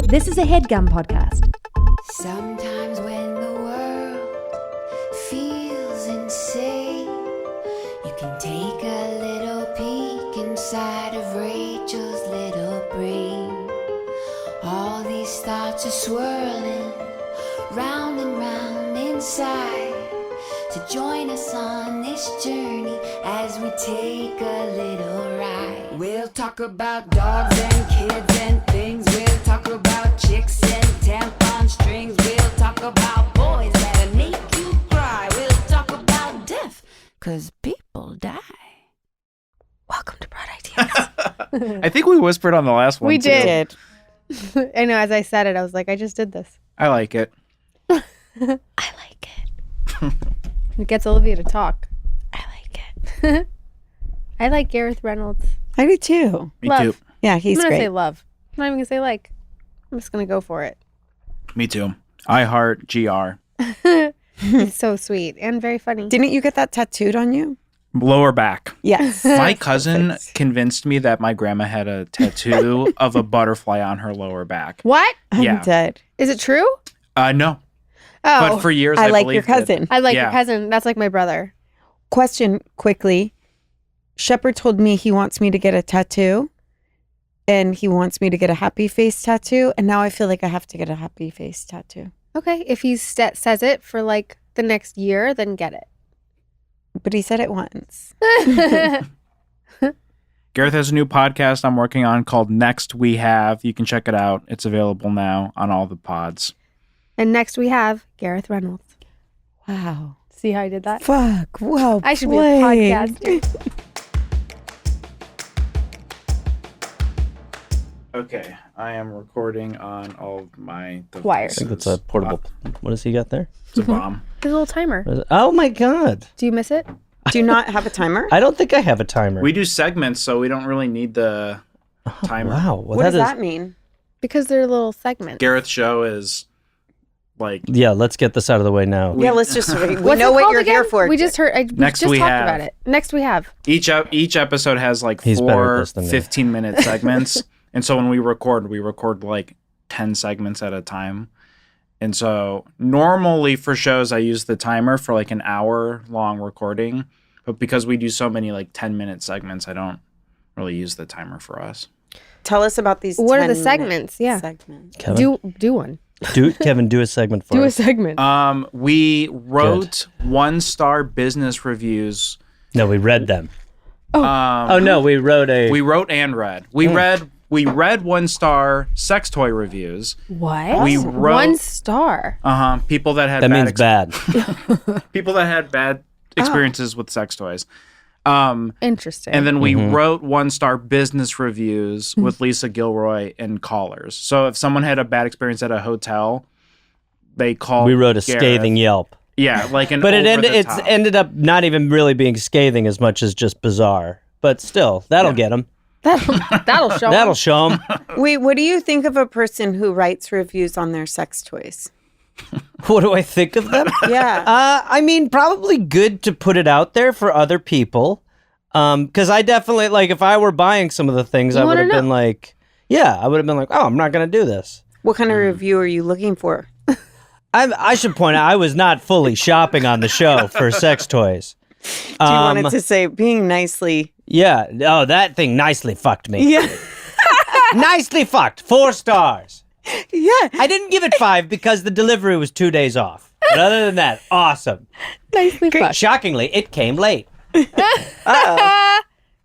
This is a Headgum podcast. Sometimes when the world feels insane, you can take a little peek inside of Rachel's little brain. All these thoughts are swirling round and round inside. So join us on this journey as we take a little ride. We'll talk about dogs and kids and things. We'll talk about chicks and tampon strings. We'll talk about boys that make you cry. We'll talk about death, 'cause people die. Welcome to Broad Ideas. I think we whispered on the last one. We too. did. I know, as I said it, I was like, I just did this. I like it. I like it. It gets Olivia to talk. I like it. I like Gareth Reynolds. I do too. Me Love. too. Yeah, he's I'm going to great. say love. I'm not even going to say like. I'm just going to go for it. Me too. I heart GR. He's so sweet and very funny. Didn't you get that tattooed on you? Lower back. Yes. My cousin convinced me that my grandma had a tattoo of a butterfly on her lower back. What? Yeah. I'm dead. Is it true? No. Oh, But for years, I I like your believed it. cousin. I like Yeah. your cousin. That's like my brother. Question quickly. Shepard told me he wants me to get a tattoo and he wants me to get a happy face tattoo. And now I feel like I have to get a happy face tattoo. Okay. If he says it for like the next year, then get it. But he said it once. Gareth has a new podcast I'm working on called Next We Have. You can check it out. It's available now on all the pods. And next we have Gareth Reynolds. Wow. See how I did that? Fuck. Wow. I should be a played. podcaster. Okay. I am recording on all of my devices. Wire. I think that's a portable. What does he got there? It's a bomb. His little timer. What is it? Oh my god! Do you miss it? Do you not have a timer? I don't think I have a timer. We do segments, so we don't really need the timer. Wow, well, What does is- that mean? Because they're little segments. Gareth's show is like Yeah, let's get this out of the way now. Yeah, let's just, we What's know it what called you're again? here for. We just heard. We Next just we talked have. about it. Next we have. each episode has like He's better at 4 this than me. 15-minute segments. And so when we record like 10 segments at a time. And so normally for shows, I use the timer for like an hour long recording. But because we do so many like 10-minute segments, I don't really use the timer for us. Tell us about these. What are the 10-minute segments? Yeah. Segments. Kevin, Do one. Kevin, do a segment for Do a us. segment. We wrote 1-star business reviews. No, we read them. Um, Oh no, we wrote a. We wrote and read. We read 1-star sex toy reviews. What? We wrote 1 star. People that had that bad means bad. people that had bad experiences with sex toys. Interesting. And then we wrote 1-star business reviews with Lisa Gilroy and callers. So if someone had a bad experience at a hotel, they called. We wrote a Gareth. scathing Yelp, Yeah, like an. but it's over-the-top. ended up not even really being scathing as much as just bizarre. But still, that'll get him. That'll show. That'll show him. Wait, what do you think of a person who writes reviews on their sex toys? What do I think of them? Yeah. I mean, probably good to put it out there for other people. Because I definitely, like, if I were buying some of the things, I would have been like, yeah, I would have been like, oh, I'm not going to do this. What kind of review are you looking for? I should point out, I was not fully shopping on the show for sex toys. Do you want it to say being nicely? Yeah. Oh, that thing nicely fucked me. Yeah. Nicely fucked. 4 stars. Yeah. I didn't give it 5 because the delivery was 2 days off. But other than that, awesome. Nicely fucked. Shockingly, it came late.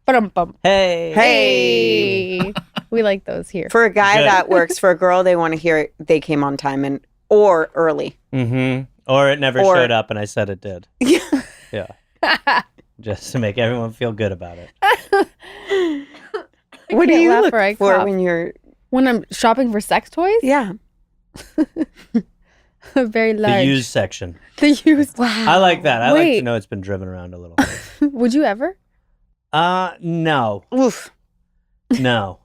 Ba-dum-bum. Hey. Hey. We like those here. For a guy Good. that works, for a girl, they want to hear it, they came on time or early. Mm-hmm. Or it never Or- showed up and I said it did. Yeah. Just to make everyone feel good about it. What do can't you laugh look or I for cough. when you're? When I'm shopping for sex toys? Yeah. Very large. The used section. The used. I like that. I like to Wait. know it's been driven around a little. Would you ever? No. Oof. No.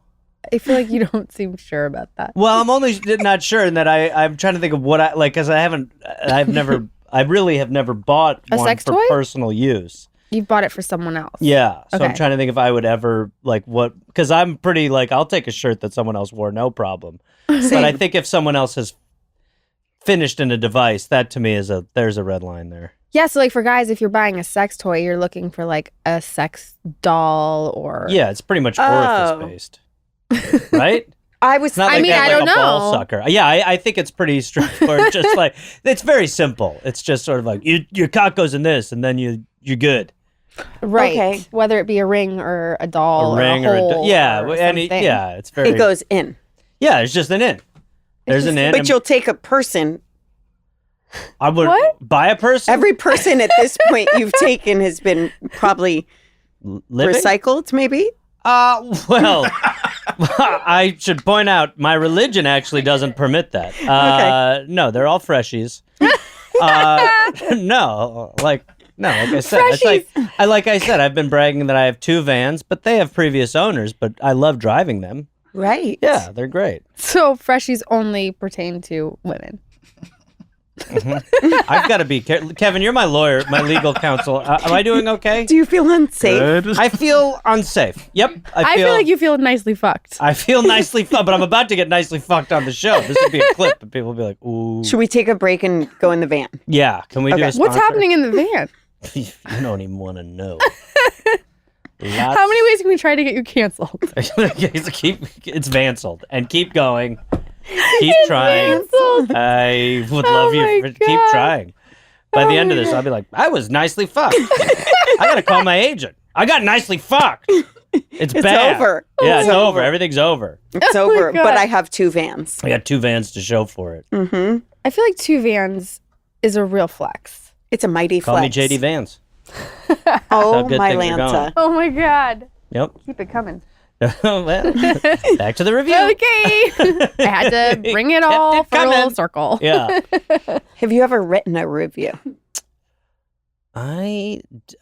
I feel like you don't seem sure about that. Well, I'm only not sure in that I'm trying to think of what I like, because I really have never bought A one sex for toy? personal use. You bought it for someone else. Yeah. So I'm Okay. trying to think if I would ever because I'm pretty I'll take a shirt that someone else wore, no problem. But I think if someone else has finished in a device, that to me is there's a red line there. Yeah, so like for guys, if you're buying a sex toy, you're looking for like a sex doll or Yeah, it's pretty much orifice based, right? I was. It's not I like mean, they have I like don't a ball know. sucker. Yeah, I think it's pretty straightforward. Just like it's very simple. It's just sort of like your cock goes in this, and then you're good. right. Okay. Whether it be a ring or a doll A ring or a or hole yeah, or and something. it's very. It goes in, Yeah, it's just an in. There's an in. but and you'll take a person. I would What? buy a person. Every person at this point you've taken has been probably living? recycled, maybe. Well, I should point out my religion actually doesn't permit that. No, they're all freshies. Like I said, it's like I said, I've been bragging that I have 2 vans, but they have previous owners, but I love driving them. Right. Yeah, they're great. So freshies only pertain to women. I've got to be Kevin, you're my lawyer, my legal counsel. Am I doing okay? Do you feel unsafe? Good. I feel unsafe. Yep. I feel like you feel nicely fucked. I feel nicely fucked, but I'm about to get nicely fucked on the show. This would be a clip, and people will be like, ooh. Should we take a break and go in the van? Yeah, can we do a Okay. sponsor? What's happening in the van? You don't even want to know. How many ways can we try to get you canceled? It's vanceled. And keep going. Keep trying. Canceled. I would Oh love you my for keep God. trying. By the end of this, I'll be like, I was nicely fucked. I gotta call my agent. I got nicely fucked. It's bad. over. Yeah, It's it's over. over. Everything's over. It's over. God. But I have 2 vans. I got 2 vans to show for it. Mm-hmm. I feel like 2 vans is a real flex. It's a mighty Call flex. me JD Vans. Oh, how good my things are going. Lanta. Oh my God. Yep. Keep it coming. Well, back to the review. Okay. I had to bring it all Kept it full coming. circle. Yeah. Have you ever written a review? I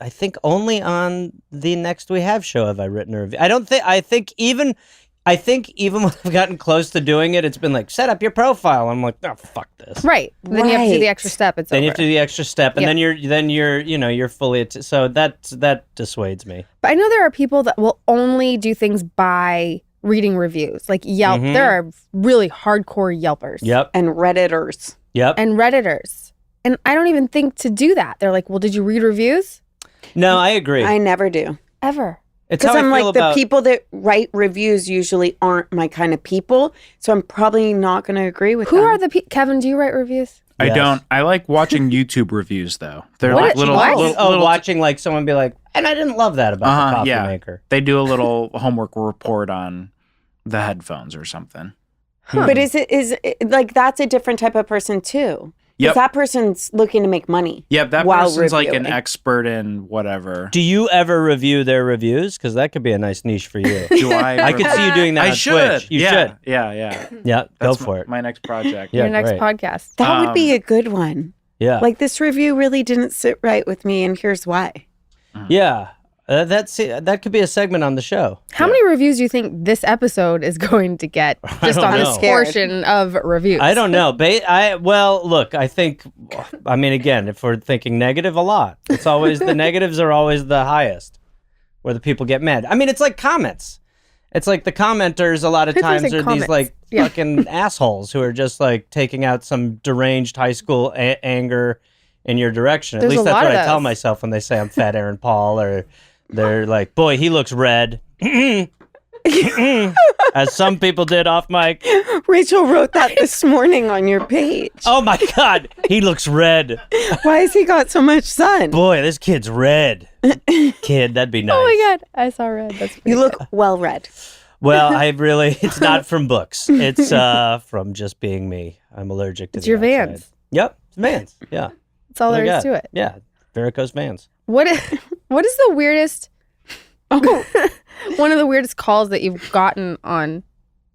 think only on the Next We Have show have I written a review. I think even when I've gotten close to doing it, it's been like, set up your profile. I'm like, oh, fuck this. Right. Then you have to do the Right. extra step. It's Then over. you have to do the extra step, and Yeah. then you're fully so that dissuades me. But I know there are people that will only do things by reading reviews. Like Yelp. Mhm. There are really hardcore Yelpers. Yep. And Redditors. Yep. And Redditors. And I don't even think to do that. They're like, well, did you read reviews? No, I agree. I never do. Ever. It's Because how I'm I feel like, about the people that write reviews usually aren't my kind of people. So I'm probably not going to agree with Who them. are the people? Kevin, do you write reviews? I Yes. don't. I like watching YouTube reviews though. They're What? like little, What? little, watching like someone be like, and I didn't love that about the coffee yeah. maker. They do a little homework report on the headphones or something. But is it like that's a different type of person too? Because Yep. that person's looking to make money. Yep, that while person's like an reviewing. expert in whatever. Do you ever review their reviews? Because that could be a nice niche for you. Do I? I could see you doing that I on should. Twitch. You yeah, should. Yeah. Yeah, go That's for it. My next project. Yeah, Your next great. podcast. That would be a good one. Yeah. Like, this review really didn't sit right with me, and here's why. Yeah. That could be a segment on the show. How many reviews do you think this episode is going to get just don't on know. this I'm scared. portion of reviews? I don't know. Look, I mean, again, if we're thinking negative, a lot. It's always, the negatives are always the highest, where the people get mad. I mean, it's like comments. It's like the commenters a lot of Who thinks times in are these comments? like Yeah. fucking assholes who are just like taking out some deranged high school anger in your direction. There's At least a that's lot what of I tell those. myself when they say I'm fat Aaron Paul, or they're like, boy, he looks red. As some people did off mic. Rachel wrote that this morning on your page. Oh my God, he looks red. Why has he got so much sun? Boy, this kid's red. Kid, that'd be nice. Oh my God. I saw red. That's pretty You look cool. well read. Well, it's not from books. It's from just being me. I'm allergic to It's the your outside. Vans. Yep, it's Vans. Yeah. That's all there I is got. to it. Yeah, varicose Vans. What is the weirdest, one of the weirdest calls that you've gotten on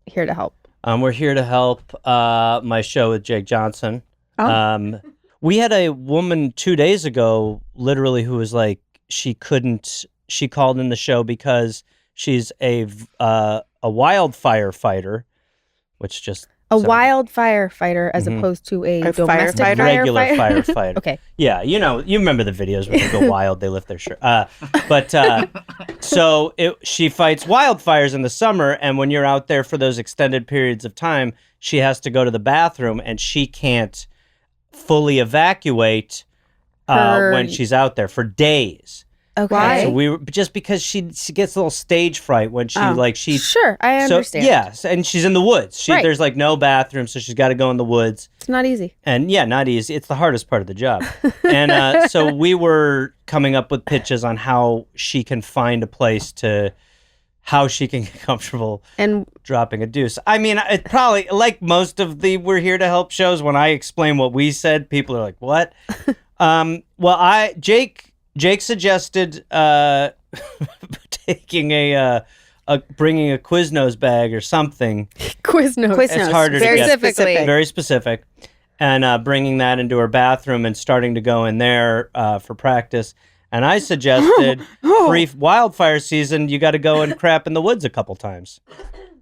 Here to Help? We're here to help my show with Jake Johnson. Oh. We had a woman 2 days ago, literally, who was like, she called in the show because she's a wildfire fighter, which just A So- wildfire fighter as opposed to a domestic firefighter? Regular firefighter. firefighter. Okay. Yeah, you remember the videos where they go wild, they lift their shirt. She fights wildfires in the summer, and when you're out there for those extended periods of time, she has to go to the bathroom, and she can't fully evacuate when she's out there for days. Okay. Why? So just because she gets a little stage fright when she Sure, I understand. Yes, and she's in the woods. Right. There's like no bathroom, so she's got to go in the woods. It's not easy. And yeah, not easy. It's the hardest part of the job. And so we were coming up with pitches on how she can find a place how she can get comfortable And dropping a deuce. I mean, it probably, like most of the We're Here to Help shows, when I explain what we said, people are like, what? Jake suggested taking bringing a Quiznos bag or something. Quiznos. It's harder to Very get. specific. Very specific. And bringing that into her bathroom and starting to go in there for practice. And I suggested pre-wildfire season, you got to go and crap in the woods a couple times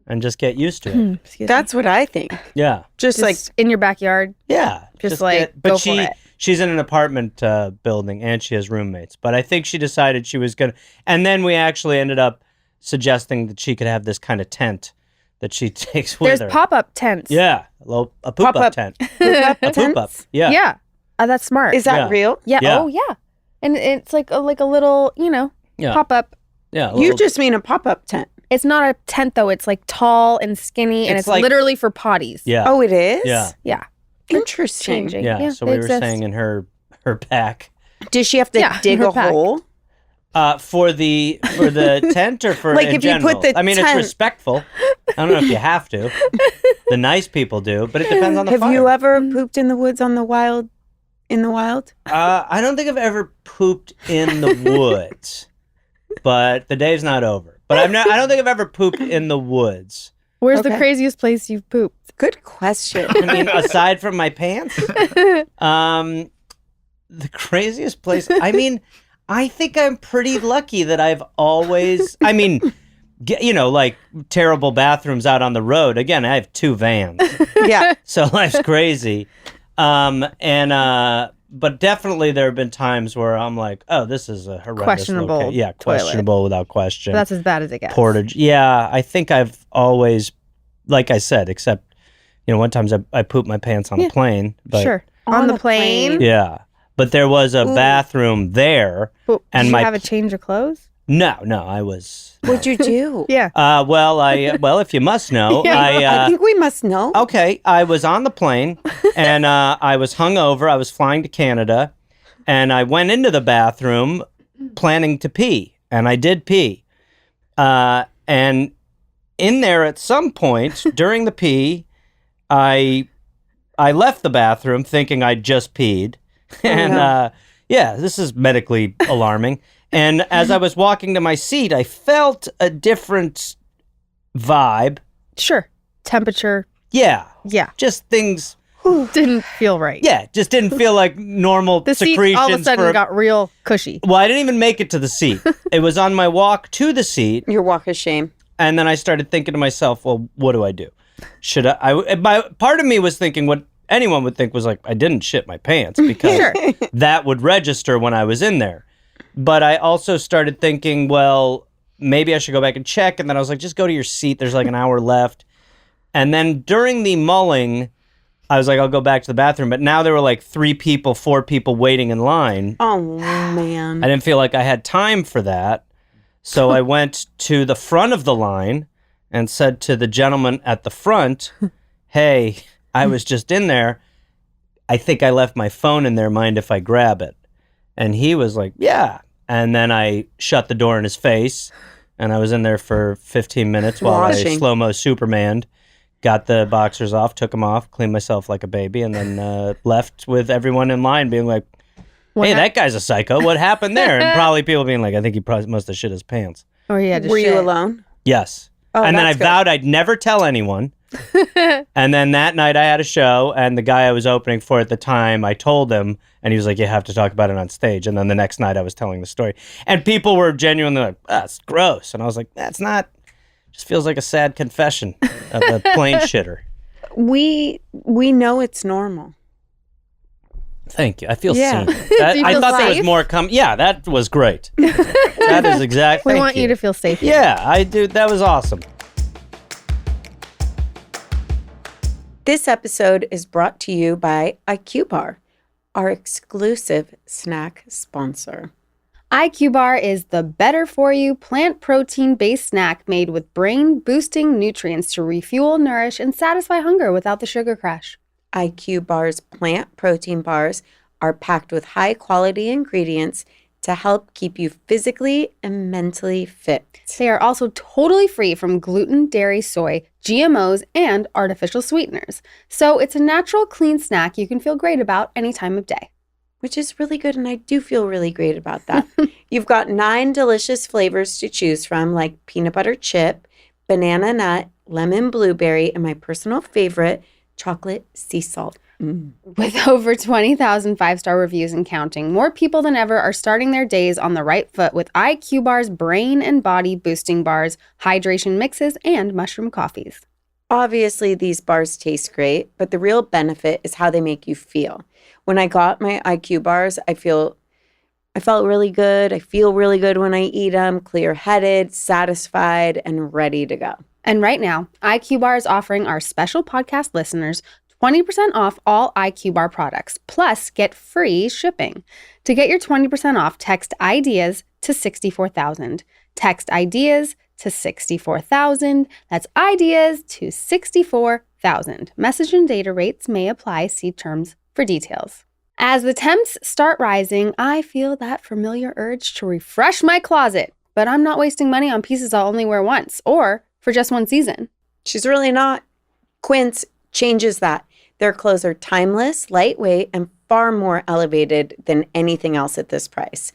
and just get used to it. Excuse me. That's what I think. Yeah. Just like in your backyard. Yeah. Just like, go for it. She's in an apartment building and she has roommates. But I think she decided she was going to. And then we actually ended up suggesting that she could have this kind of tent that she takes with her. There's pop-up tents. Yeah. A poop-up Pop-up tent. poop-up A poop-up. tents? Yeah. Yeah. That's smart. Is that Yeah. real? Yeah. Yeah. Oh, yeah. And it's like a little, Yeah. pop-up. Yeah. You just mean a pop-up tent. It's not a tent, though. It's like tall and skinny, and It's it's like- literally for potties. Yeah. Oh, it is? Yeah. Yeah. Interesting. Changing. Yeah. So they we were exist. saying in her back. Does she have to Yeah, dig her a pack. hole? For the tent or for Like in if you general? put the I mean, tent- it's respectful. I don't know if you have to. The nice people do, but it depends on the Have fire. you ever pooped in the woods in the wild? I don't think I've ever pooped in the woods, but the day's not over. But I don't think I've ever pooped in the woods. Where's the Okay. craziest place you've pooped? Good question. I mean, aside from my pants, the craziest place. I mean, I think I'm pretty lucky that I've always. I mean, like terrible bathrooms out on the road. Again, I have 2 vans, Yeah. so life's crazy. But definitely there have been times where I'm like, oh, this is a horrendous Questionable location. Yeah, toilet. questionable without question. That's as bad as it gets. Portage. Yeah, I think I've always, like I said, except, one time I pooped my pants on a plane. But, Sure. On On the the plane. Yeah, but there was a bathroom there. But And did you my- have a change of clothes? No, I was. What'd you do? Yeah. Well, if you must know, I think we must know. Okay, I was on the plane, and I was hungover. I was flying to Canada, and I went into the bathroom planning to pee, and I did pee. And in there, at some point during the pee, I left the bathroom thinking I'd just peed, and this is medically alarming. And as I was walking to my seat, I felt a different vibe. Sure. Temperature. Yeah. Yeah. Just things. Didn't feel right. Yeah, just didn't feel like normal The seat secretions. all of a sudden for, got real cushy. well, I didn't even make it to the seat. It was on my walk to the seat, Your walk of shame. and then I started thinking to myself, well, what do I do? Should part of me was thinking what anyone would think was like, I didn't shit my pants because Sure. that would register when I was in there. But I also started thinking, well, maybe I should go back and check. And then I was like, just go to your seat. There's like an hour left. And then during the mulling, I was like, I'll go back to the bathroom. But now there were like 4 people waiting in line. Oh, man. I didn't feel like I had time for that. So I went to the front of the line and said to the gentleman at the front, hey, I was just in there. I think I left my phone in there. Mind if I grab it? And he was like, yeah. And then I shut the door in his face, and I was in there for 15 minutes while I Washing. slow-mo Superman'd, got the boxers off, took them off, cleaned myself like a baby, and then left with everyone in line being like, hey, that guy's a psycho. What happened there? And probably people being like, I think he probably must have shit his pants. Or yeah, just Were you shit. alone? Yes. Oh, and then I that's good. vowed I'd never tell anyone. And then that night I had a show, and the guy I was opening for at the time, I told him, and he was like, you have to talk about it on stage. And then the next night I was telling the story. And people were genuinely like, that's gross. And I was like, that's not, just feels like a sad confession of a plane shitter. We know it's normal. Thank you. I feel Yeah. seen. Do you I feel thought there was safe? more coming. Yeah, that was great. That is exactly. We want you to feel safe. here. Yeah, I do. That was awesome. This episode is brought to you by IQBar, our exclusive snack sponsor. IQBar is the better-for-you plant protein-based snack made with brain-boosting nutrients to refuel, nourish, and satisfy hunger without the sugar crash. IQBar's plant protein bars are packed with high-quality ingredients to help keep you physically and mentally fit. They are also totally free from gluten, dairy, soy, GMOs, and artificial sweeteners. So it's a natural, clean snack you can feel great about any time of day. Which is really good, and I do feel really great about that. You've got 9 delicious flavors to choose from, like peanut butter chip, banana nut, lemon blueberry, and my personal favorite, chocolate sea salt. With over 20,000 five-star reviews and counting, more people than ever are starting their days on the right foot with IQBar's brain and body boosting bars, hydration mixes, and mushroom coffees. Obviously, these bars taste great, but the real benefit is how they make you feel. When I got my IQ bars, I felt really good. I feel really good when I eat them, clear-headed, satisfied, and ready to go. And right now, IQBar is offering our special podcast listeners 20% off all IQBar products, plus get free shipping. To get your 20% off, text IDEAS to 64,000. Text IDEAS to 64,000. That's IDEAS to 64,000. Message and data rates may apply. See terms for details. As the temps start rising, I feel that familiar urge to refresh my closet, but I'm not wasting money on pieces I'll only wear once or for just one season. She's really not. Quince changes that. Their clothes are timeless, lightweight, and far more elevated than anything else at this price.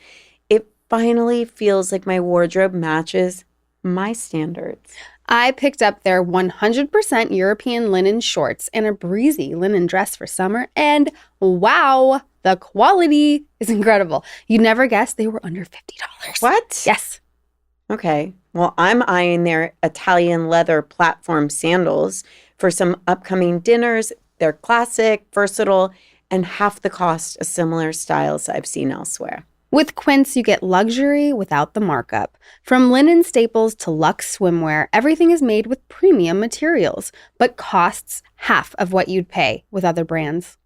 It finally feels like my wardrobe matches my standards. I picked up their 100% European linen shorts and a breezy linen dress for summer, and wow, the quality is incredible. You'd never guess they were under $50. What? Yes. Okay. Well, I'm eyeing their Italian leather platform sandals for some upcoming dinners. They're classic, versatile, and half the cost of similar styles I've seen elsewhere. With Quince, you get luxury without the markup. From linen staples to luxe swimwear, everything is made with premium materials, but costs half of what you'd pay with other brands.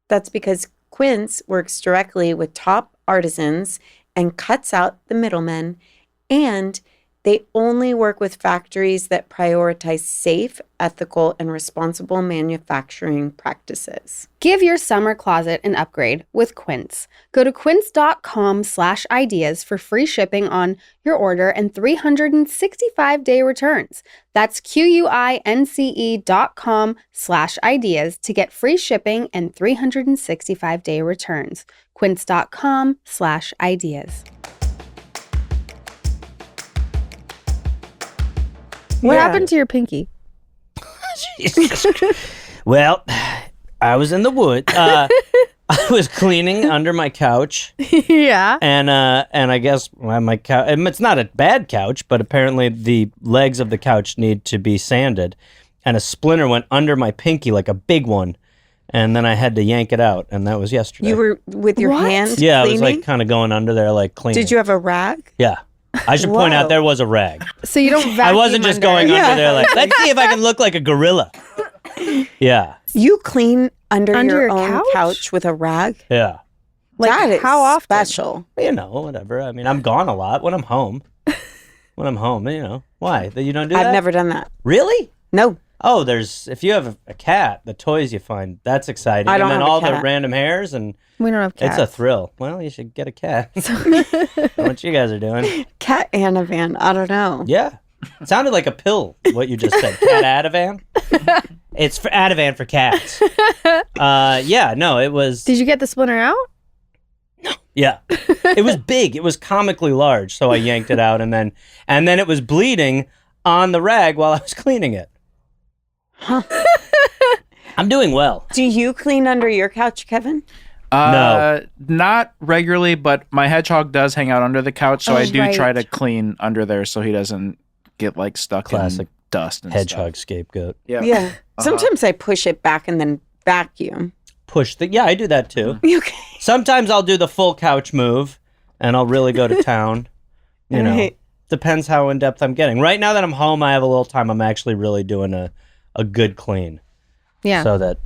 That's because Quince works directly with top artisans and cuts out the middlemen, and they only work with factories that prioritize safe, ethical, and responsible manufacturing practices. Give your summer closet an upgrade with Quince. Go to quince.com/ideas for free shipping on your order and 365-day returns. That's QUINCE.com/ideas to get free shipping and 365-day returns. Quince.com/ideas. What happened to your pinky? Jesus. Well, I was in the woods. I was cleaning under my couch, Yeah. and I guess my couch. It's not a bad couch, but apparently the legs of the couch need to be sanded, and a splinter went under my pinky, like a big one, and then I had to yank it out, and that was yesterday. You were with your What? hand yeah, cleaning? it was like kind of going under there, like cleaning. Did you have a rag? Yeah. I should point out Whoa. there was a rag. So you don't vacuum I wasn't just under going it. under there like, let's see if I can look like a gorilla. Yeah, You clean under Under your your own couch? couch with a rag? yeah. Like, That is how often? special. You know, whatever. I mean, I'm gone a lot when I'm home. When I'm home, you know. Why? That you don't do that? I've never done that. Really? No. Oh, if you have a cat, the toys you find, that's exciting. I don't and then have a all the cat. random hairs, and We don't have cats. it's a thrill. Well, you should get a cat. What you guys are doing. Cat Anavan. I don't know. Yeah. It sounded like a pill, what you just said. Cat Ativan? It's for Ativan for cats. Yeah, no, it was... Did you get the splinter out? Yeah. It was big. It was comically large, so I yanked it out, and then it was bleeding on the rag while I was cleaning it. Huh. I'm doing well. Do you clean under your couch, Kevin? No. Not regularly, but my hedgehog does hang out under the couch, so Oh, I do right. try to clean under there so he doesn't get like stuck Classic. dust and Hedgehog scapegoat. stuff. Yeah. Sometimes I push it back and then vacuum. Yeah, I do that too. Okay. Sometimes I'll do the full couch move and I'll really go to town. You know, Right. depends how in depth I'm getting. Right now that I'm home, I have a little time. I'm actually really doing a good clean. Yeah. So that,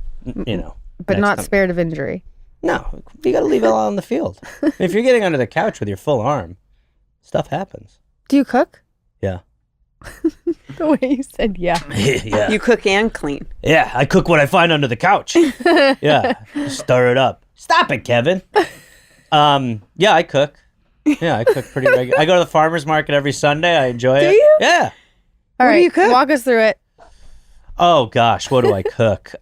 you know. but next not time- spared of injury. No, you got to leave it all on the field. If you're getting under the couch with your full arm, stuff happens. Do you cook? Yeah. The way you said yeah. Yeah. You cook and clean. Yeah, I cook what I find under the couch. Yeah, stir it up. Stop it, Kevin. Yeah, I cook. Yeah, I cook pretty regular. I go to the farmer's market every Sunday. I enjoy it. Do you? Yeah. All What do right, you cook? walk us through it. Oh gosh, what do I cook?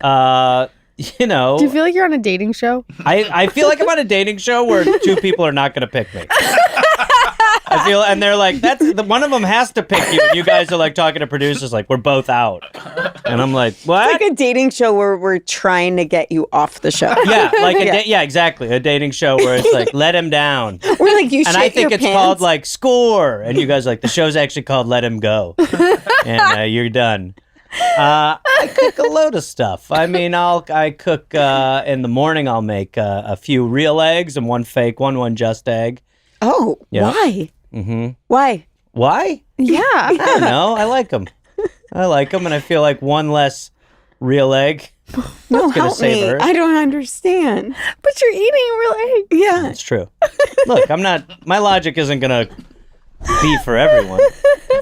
You know, Do you feel like you're on a dating show? I feel like I'm on a dating show where two people are not going to pick me. I feel, and they're like, one of them has to pick you. And you guys are like talking to producers, like, we're both out. And I'm like, what? It's like a dating show where we're trying to get you off the show. Yeah, like yeah, exactly. A dating show where it's like, let him down. We're like, you And shit I think your it's pants. called like Score. And you guys are like, the show's actually called Let Him Go. And you're done. I cook a load of stuff. I mean, I cook in the morning. I'll make a few real eggs and one fake one just egg. Oh, Yeah. why? Mm-hmm. Why? Why? Yeah. I don't know. I like them. And I feel like one less real egg. No, gonna help save me. her. I don't understand. But you're eating real eggs. Yeah. It's true. Look, my logic isn't going to be for everyone,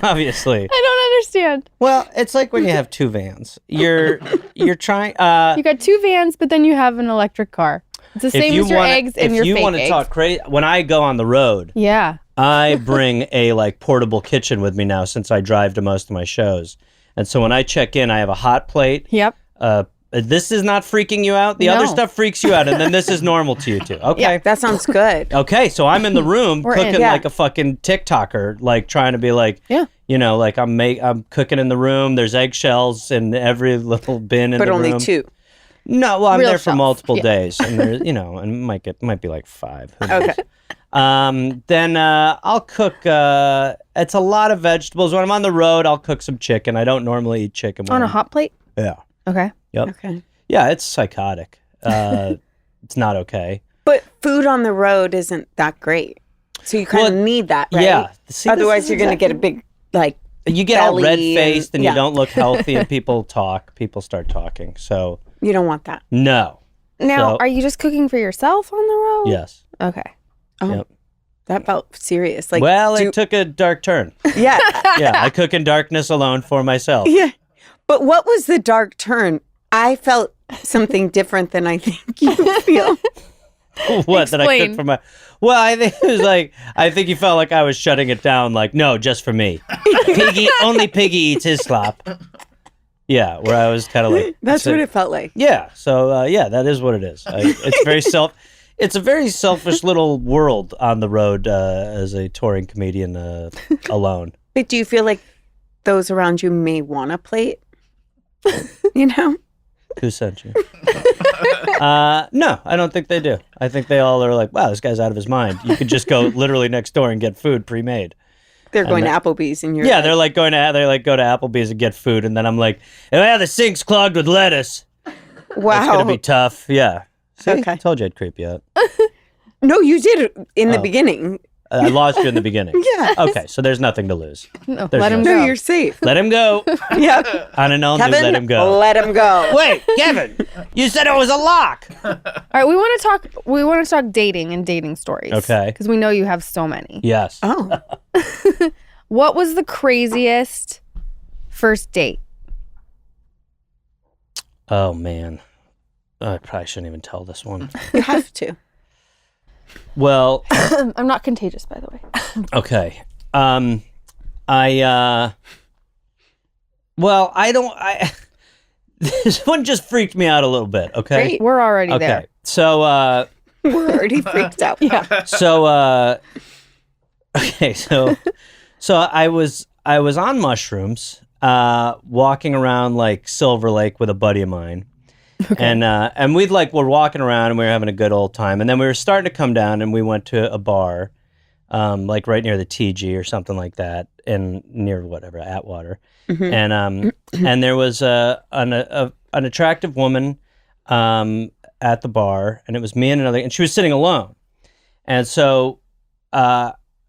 obviously. I don't understand. Well, it's like when you have two vans. You're trying. You got two vans, but then you have an electric car. It's the same as your eggs and your If you fake want to eggs. talk crazy, when I go on the road, Yeah. I bring a like portable kitchen with me now since I drive to most of my shows. And so when I check in, I have a hot plate. Yep. This is not freaking you out. The No. other stuff freaks you out, and then this is normal to you too. Okay. Yeah, that sounds good. Okay, so I'm in the room We're cooking in. Yeah. like a fucking TikToker, like trying to be like, Yeah. you know, like I'm cooking in the room. There's eggshells in every little bin in But the room. only two. No, well, I'm Real there for shelf. multiple Yeah. days, and there's, you know, and might be like 5. Who knows? Okay. Then I'll cook. It's a lot of vegetables. When I'm on the road, I'll cook some chicken. I don't normally eat chicken. when On a I'm- hot plate? Yeah. Okay. Yep. Okay. Yeah, it's psychotic. It's not okay. But food on the road isn't that great. So you kind of Well, need that, right? Yeah. See, this Otherwise, is you're going to get a big, like, You get all belly red faced and yeah. you don't look healthy, and people start talking. So you don't want that. no. Now, So- are you just cooking for yourself on the road? Yes. Okay. Oh, Yep. that felt serious. Like, Well, do- it took a dark turn. yeah. Yeah, I cook in darkness alone for myself. Yeah. But what was the dark turn? I felt something different than I think you feel. What that I Explain. cooked for my? Well, I think it was like I think you felt like I was shutting it down. Like, no, just for me. Only Piggy eats his slop. Yeah, where I was kind of like That's what it felt like. Yeah, so yeah, that is what it is. It's a very selfish little world on the road as a touring comedian alone. But do you feel like those around you may want a plate? You know? Who sent you? No, I don't think they do. I think they all are like, wow, this guy's out of his mind. You could just go literally next door and get food pre-made. They're going to Applebee's and you're Yeah, like, they're like go to Applebee's and get food, and then I'm like, well, the sink's clogged with lettuce. wow. It's gonna be tough. Yeah. See, Okay. I told you I'd creep you out. No, you did it in the Oh. beginning. I lost you in the beginning. Yeah. Okay, so there's nothing to lose. No, There's let him no- No, go. you're safe. Let him go. Yeah. On an all-new Kevin, let him go. let him go. Wait, Kevin, you said it was a lock. All right, we want to talk dating and dating stories. Okay. Because we know you have so many. Yes. Oh. What was the craziest first date? Oh man, I probably shouldn't even tell this one. You have to. Well, I'm not contagious, by the way. okay. I this one just freaked me out a little bit. Okay. Great. We're already Okay. there. So We're already freaked out. Yeah. so okay, so I was on mushrooms, walking around like Silver Lake with a buddy of mine. And we're walking around and we were having a good old time. And then we were starting to come down and we went to a bar like right near the TG or something like that, and near whatever Atwater. And there was an attractive woman at the bar, and it was me and another, and she was sitting alone. And so,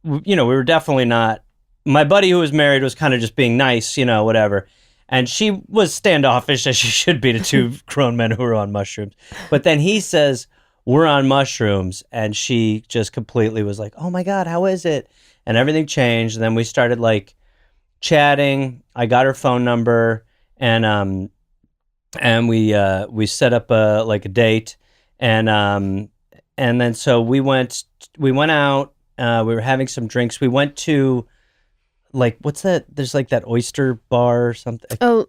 we were definitely not. My buddy who was married was kind of just being nice, whatever. And she was standoffish, as she should be, to two grown men who were on mushrooms. But then he says, "We're on mushrooms," and she just completely was like, "Oh my God, how is it?" And everything changed. And then we started like chatting. I got her phone number, and we set up a date, and then so we went out. We were having some drinks. We went to what's that? There's like that oyster bar or something. Oh,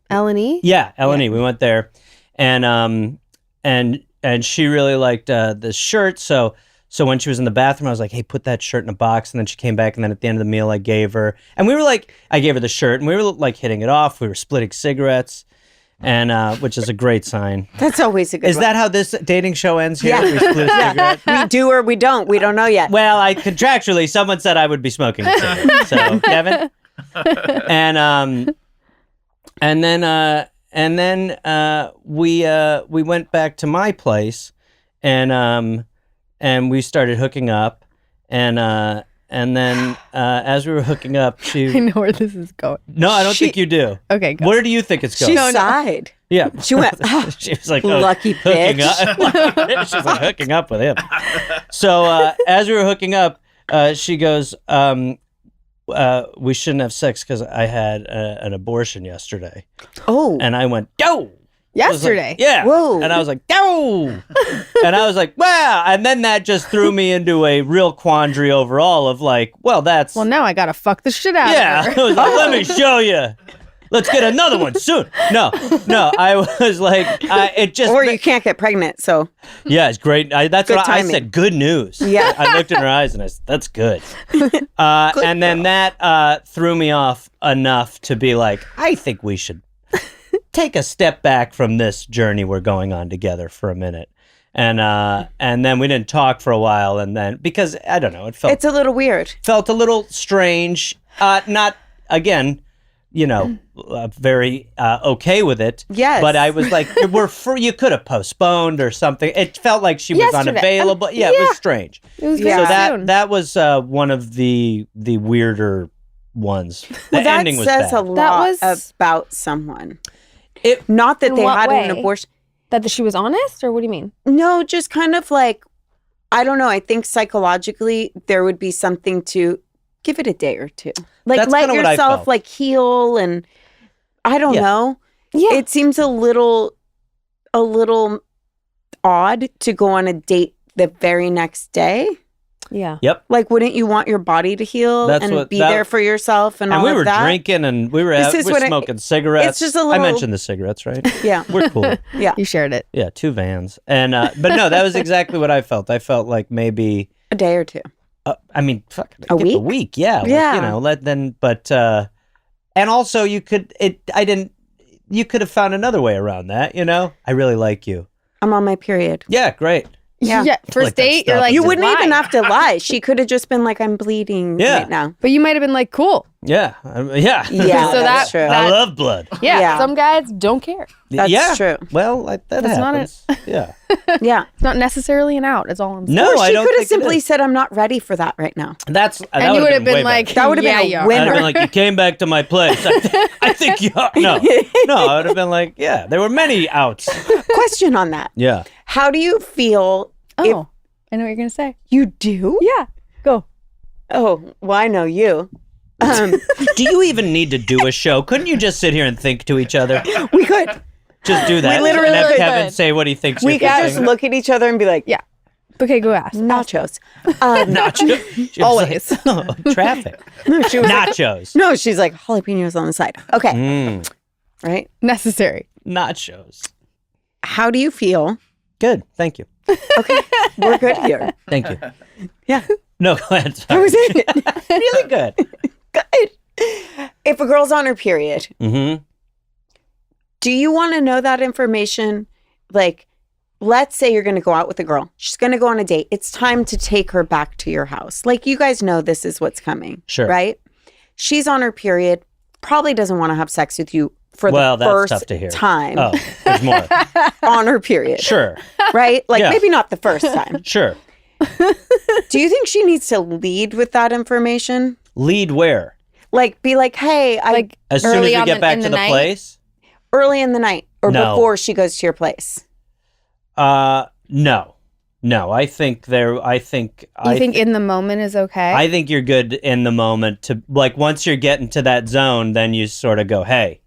L&E? Yeah, L&E. We went there, and she really liked this shirt. So when she was in the bathroom, I was like, "Hey, put that shirt in a box." And then she came back, and then at the end of the meal, I gave her the shirt, and we were like hitting it off. We were splitting cigarettes, and which is a great sign. That's always a good Is one. that how this dating show ends here? Yeah. We split a cigarette? We do or we don't. We don't know yet. Well, contractually, someone said I would be smoking a cigarette. So, Kevin? And then we went back to my place, and we started hooking up, and then as we were hooking up, I know where this is going. No, I don't think you do. Okay, go. Where do you think it's going? She sighed. Yeah. She went, She was like, lucky hooking bitch. up. She's like hooking up with him. So as we were hooking up, she goes, "We shouldn't have sex because I had an abortion yesterday." Oh. And I went, "Yo!" I was like, Yesterday. yeah. Whoa. And I was like, "Yo!" And I was like, "Wow!" And then that just threw me into a real quandary overall of like, well, that's Well, now I gotta fuck the shit out yeah. of her. I was like, "Let me show you. Let's get another one soon." No. I was like, it just. Or you can't get pregnant, so. Yeah, it's great. That's Good what I timing. said. Good news. Yeah. I looked in her eyes and I said, "That's good." And then that threw me off enough to be like, I think we should take a step back from this journey we're going on together for a minute. And then we didn't talk for a while, and then because I don't know, It's a little weird. felt a little strange. Not again, very okay with it. Yes. But I was like, you could have postponed or something. It felt like she was Yesterday. unavailable. Yeah, it was strange. It was Yeah. very So soon. that was one of the weirder ones. The Well, that ending was says bad. a lot was- about someone. It- Not that In they what had an way? abortion. That she was honest, or what do you mean? No, just kind of like, I don't know. I think psychologically there would be something to give it a day or two. Like That's let kinda what I yourself felt. like heal, and I don't Yeah. know. Yeah. It seems a little odd to go on a date the very next day. Yeah. Yep. Like, wouldn't you want your body to heal That's and what- be that- there for yourself and all And we of were that? drinking and we were This is what smoking cigarettes. it's just a I little- mentioned the cigarettes, right? Yeah. We're cool. Yeah. You shared it. Yeah, 2 vans. And but no, that was exactly what I felt. I felt like maybe A day or two. I mean, fuck, A get the week? week, yeah, Yeah. but and also you could have found another way around that, I really like you. I'm on my period. Yeah, great. Yeah. First Like that date, you're stuff. like, You just wouldn't even lie. have to lie. She could have just been like, I'm bleeding Yeah. right now. But you might have been like, cool. Yeah, Yeah, So that's that- true. I love blood. Yeah. Yeah. Some guys don't care. That's yeah. true. Well, that That's not happens. Yeah. Yeah. It's not necessarily an out. It's all I'm saying. No, Or I she don't could have think it simply is. said, I'm not ready for that right now. That's that And you would have been way like, better. That would have yeah, been you a are. I'd winner. have been like, you came back to my place. I think you are. No, I would have been like, yeah, there were many outs. Question on that. Yeah. How do you feel Oh, I know what you're going to say. you do? Yeah. Go. Oh, well, I know you. Do you even need to do a show? Couldn't you just sit here and think to each other? We could. Just do that. We literally and have could. Kevin say what he thinks. We you're could just thinking. look at each other and be like, Yeah. Okay, go ask. nachos. Nacho. She was Always. like, oh, traffic. No, she was like, Nachos. no, she's like, jalapenos on the side. Okay. Mm, Right. Necessary. nachos. How do you feel? Good. Thank you. Okay. We're good here. Thank you. Yeah. No, go ahead. That Sorry. was it. Really good. Good. If a girl's on her period, Mm-hmm. do you want to know that information like let's say you're going to go out with a girl. She's going to go on a date. It's time to take her back to your house. Like, you guys know this is what's coming. Sure. Right? She's on her period, probably doesn't want to have sex with you for the that's first tough to hear. time Oh, there's more. on her period. Sure. Right? Like, Yeah. maybe not the first time. Sure. Do you think she needs to lead with that information? Lead where? Like, be like, hey, Like As soon as early we on get back in to the night? place? early in the night or No. before she goes to your place? No. I think You think in the moment is okay? I think you're good in the moment to, like, once you're getting to that zone, then you sort of go, hey,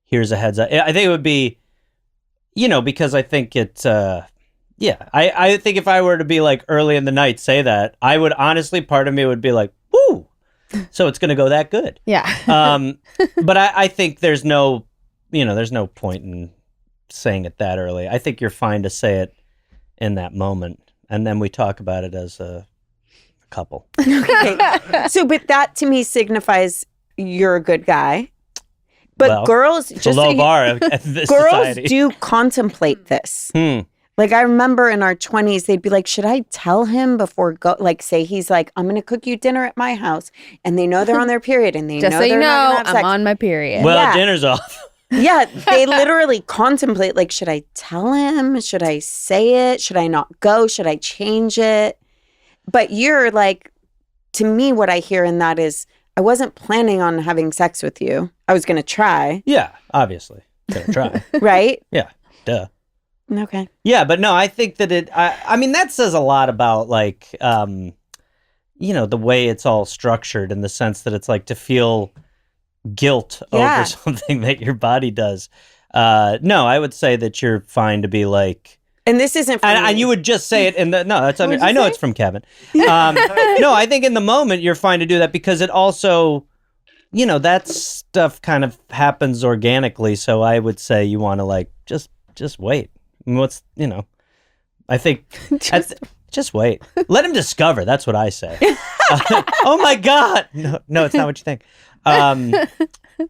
here's a heads up. I think it would be, because I think it's, I think if I were to be like early in the night, say that, I would honestly, part of me would be like, woo, so it's going to go that good. yeah. But I think there's no point in saying it that early. I think you're fine to say it in that moment, and then we talk about it as a couple. Okay. But that to me signifies you're a good guy. But Well, girls, It's a just low so you- bar of this girls society. do contemplate this. Hmm. Like, I remember in our 20s, they'd be like, should I tell him before like, say he's like, I'm going to cook you dinner at my house. And they know they're on their period and they Just know so you they're not know, gonna have I'm sex. on my period. Well, Yeah. dinner's off. Yeah, they literally contemplate, like, should I tell him? Should I say it? Should I not go? Should I change it? But you're like, to me, what I hear in that is, I wasn't planning on having sex with you. I was going to try, Yeah, obviously. Gonna try. right? Yeah, duh. Okay. Yeah, but no, I think that I mean, that says a lot about, like, the way it's all structured, in the sense that it's like to feel guilt Yeah. over something that your body does. No, I would say that you're fine to be like, And this isn't for me. and you would just say it in the, no, that's, What'd you I know say? it's from Kevin. No, I think in the moment you're fine to do that, because it also, that stuff kind of happens organically. So I would say you want to, like, just wait. I mean, I think just wait. Let him discover. That's what I say. Oh my God. No, it's not what you think.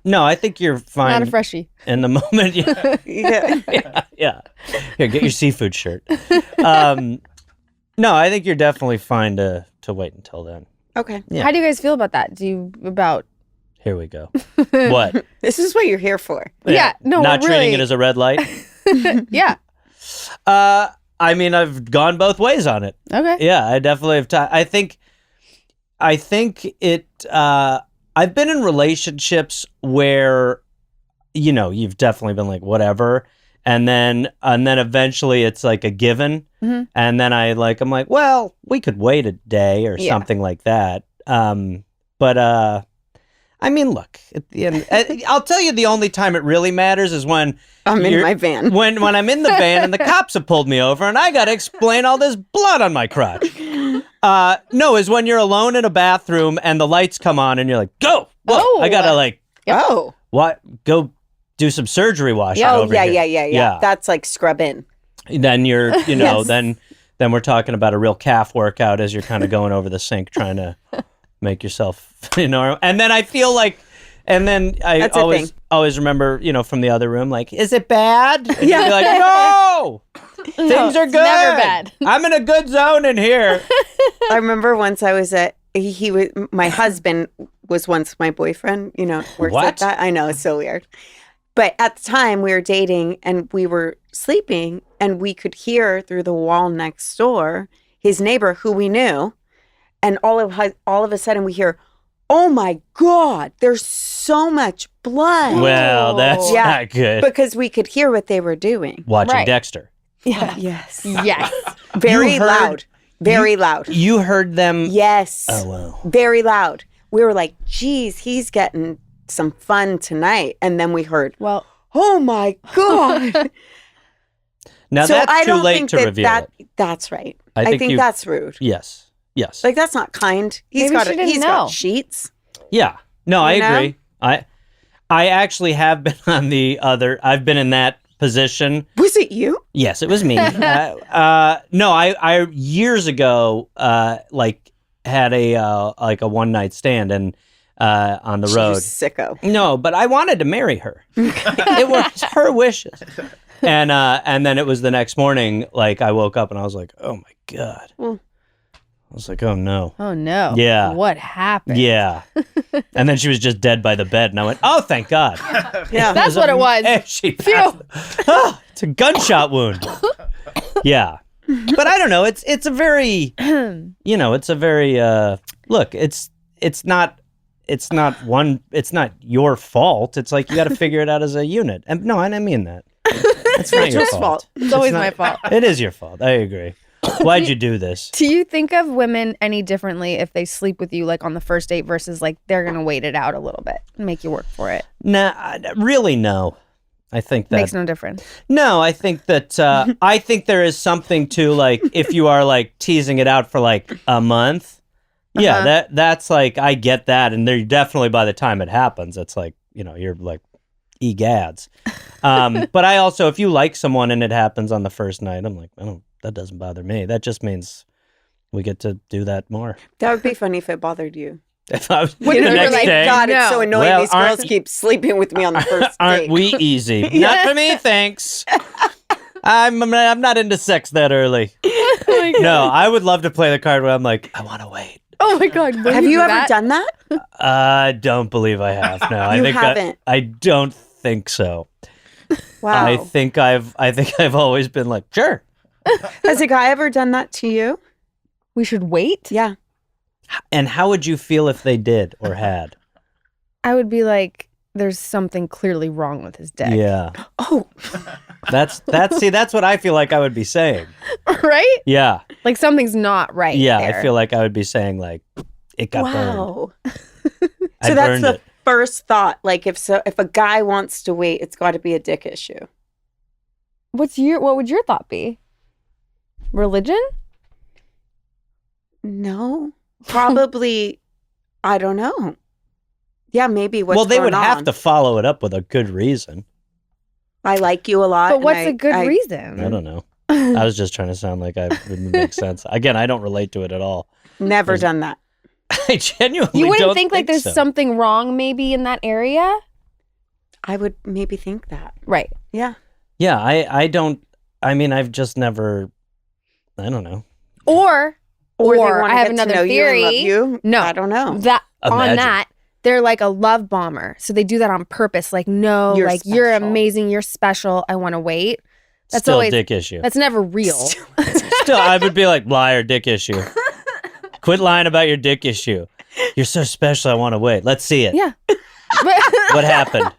No, I think you're fine. Not a freshie. In the moment. Yeah. Yeah. Here, get your seafood shirt. No, I think you're definitely fine to wait until then. Okay. Yeah. How do you guys feel about that? Here we go. What? This is what you're here for. Yeah, no, Not we're treating really- it as a red light. Yeah. I mean, I've gone both ways on it. Okay. Yeah, I definitely have. I think it. I've been in relationships where, you've definitely been like, whatever, and then eventually it's like a given, Mhm. and then I'm like, well, we could wait a day or Yeah. something like that. But I mean, look, at the end, I'll tell you, the only time it really matters is when I'm in You're- my van. when I'm in the van and the cops have pulled me over and I got to explain all this blood on my crotch. No, is when you're alone in a bathroom and the lights come on and you're like, go. Whoa, Oh. I got to, like, Oh. what? Go do some surgery washing Oh, over yeah, here. yeah. That's like scrub in. Then you're, Yes. then we're talking about a real calf workout as you're kind of going over the sink trying to make yourself, and then I feel like, and then I That's a thing. always remember, from the other room, like, is it bad? And Yeah. you'd be like, no, things are it's good. never bad. I'm in a good zone in here. I remember once I was my husband was once my boyfriend, works What? like that. I know, it's so weird. But at the time we were dating and we were sleeping and we could hear through the wall next door his neighbor who we knew. And all of a sudden we hear, oh my God, there's so much blood. Well, that's Yeah. not good. Because we could hear what they were doing. Watching Right. Dexter. Yeah. Yes. Yes. Very You heard- loud. Very loud. You heard them. Yes. Oh, wow. Very loud. We were like, geez, he's getting some fun tonight. And then we heard, Well, oh my God. Now So that's I too don't late think to that, reveal it. that's right. I I think think you- that's rude. Yes. Yes. Like, that's not kind. Maybe she didn't He's know. got sheets. Yeah. No, I You know? agree. I actually have been on the other. I've been in that position. Was it you? Yes, it was me. No, I years ago, like, had a one night stand, and on the road. Sicko. No, but I wanted to marry her. It was her wishes. And then it was the next morning, like I woke up and I was like, oh my God. I was like, oh no. Oh no. Yeah. What happened? Yeah. And then she was just dead by the bed. And I went, oh, thank God. Yeah. That's what it was. She passed. Oh, it's a gunshot wound. Yeah. But I don't know. It's a very, it's a very, look, it's not your fault. It's like you got to figure it out as a unit. And no, and I mean that. It's not your fault. It's always my fault. It is your fault. I agree. Why'd you do this? Do you think of women any differently if they sleep with you like on the first date versus like they're going to wait it out a little bit and make you work for it? Nah, really no. I think that Makes no difference. No, I think that I think there is something to like if you are like teasing it out for like a month. Yeah, that's like I get that, and they're definitely by the time it happens, it's like you're like egads. But I also, if you like someone and it happens on the first night, I'm like, that doesn't bother me. That just means we get to do that more. That would be funny if it bothered you. If I was the You're next like, day, God, it's so annoying. Well, These girls keep sleeping with me on the first aren't date. we easy? Not for me, thanks. I'm not into sex that early. No, I would love to play the card where I'm like, I want to wait. Oh my God. Have you ever done that? I don't believe I have. No, I think haven't. I don't think so. Wow. I think I've always been like, sure. Has a guy ever done that to you? We should wait? Yeah. And how would you feel if they did or had? I would be like, there's something clearly wrong with his dick. Yeah. Oh. That's what I feel like I would be saying. Right? Yeah. Like something's not right. Yeah, there. I feel like I would be saying like, it got burned. Wow. I So that's burned the it. first thought. Like if a guy wants to wait, it's got to be a dick issue. What would your thought be? Religion? No. Probably, I don't know. Yeah, maybe what's Well, they would going have on. to follow it up with a good reason. I like you a lot. But and what's a good reason? I don't know. I was just trying to sound like I wouldn't make sense. Again, I don't relate to it at all. Never done that. I genuinely You wouldn't don't think like there's so. something wrong maybe in that area? I would maybe think that. Right. Yeah. Yeah, I don't. I mean, I've just never. I don't know. Or they Or wanna I have get to another know you and love theory. you. No. I don't know. That Imagine. on that, they're like a love bomber. So they do that on purpose. Like, no, You're like you're special. amazing, you're special. I want to wait. That's Still always dick issue. that's never real. Still, I would be like liar, dick issue. Quit lying about your dick issue. You're so special. I want to wait. Let's see it. Yeah. What happened?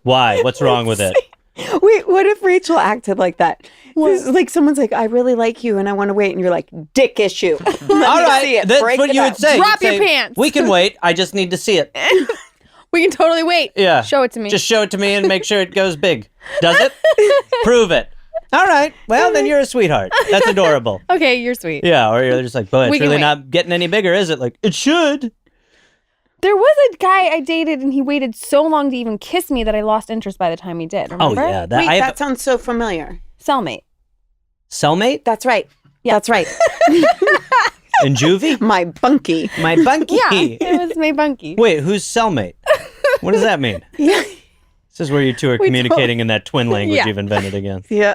Why? What's wrong with it? Wait, what if Rachel acted like that? Like someone's like, I really like you and I want to wait. And you're like, dick issue. All right, that's Break what it you up. would say. Drop You'd your say, pants. We can wait. I just need to see it. We can totally wait. Yeah. Show it to me. Just show it to me and make sure it goes big. Does it? Prove it. All right. Well, then you're a sweetheart. That's adorable. Okay, you're sweet. Yeah. Or you're just like, boy, We it's can really wait. not getting any bigger, is it? Like, it should. There was a guy I dated and he waited so long to even kiss me that I lost interest by the time he did. Oh, Remember? yeah. Wait, I have that sounds so familiar. Cellmate. cellmate That's right. Yeah. That's right. in juvie? My bunkie. My bunkie. Yeah, it was my bunkie. Wait, who's cellmate? What does that mean? Yeah. This is where you two are communicating in that twin language Yeah. you've invented again. Yeah.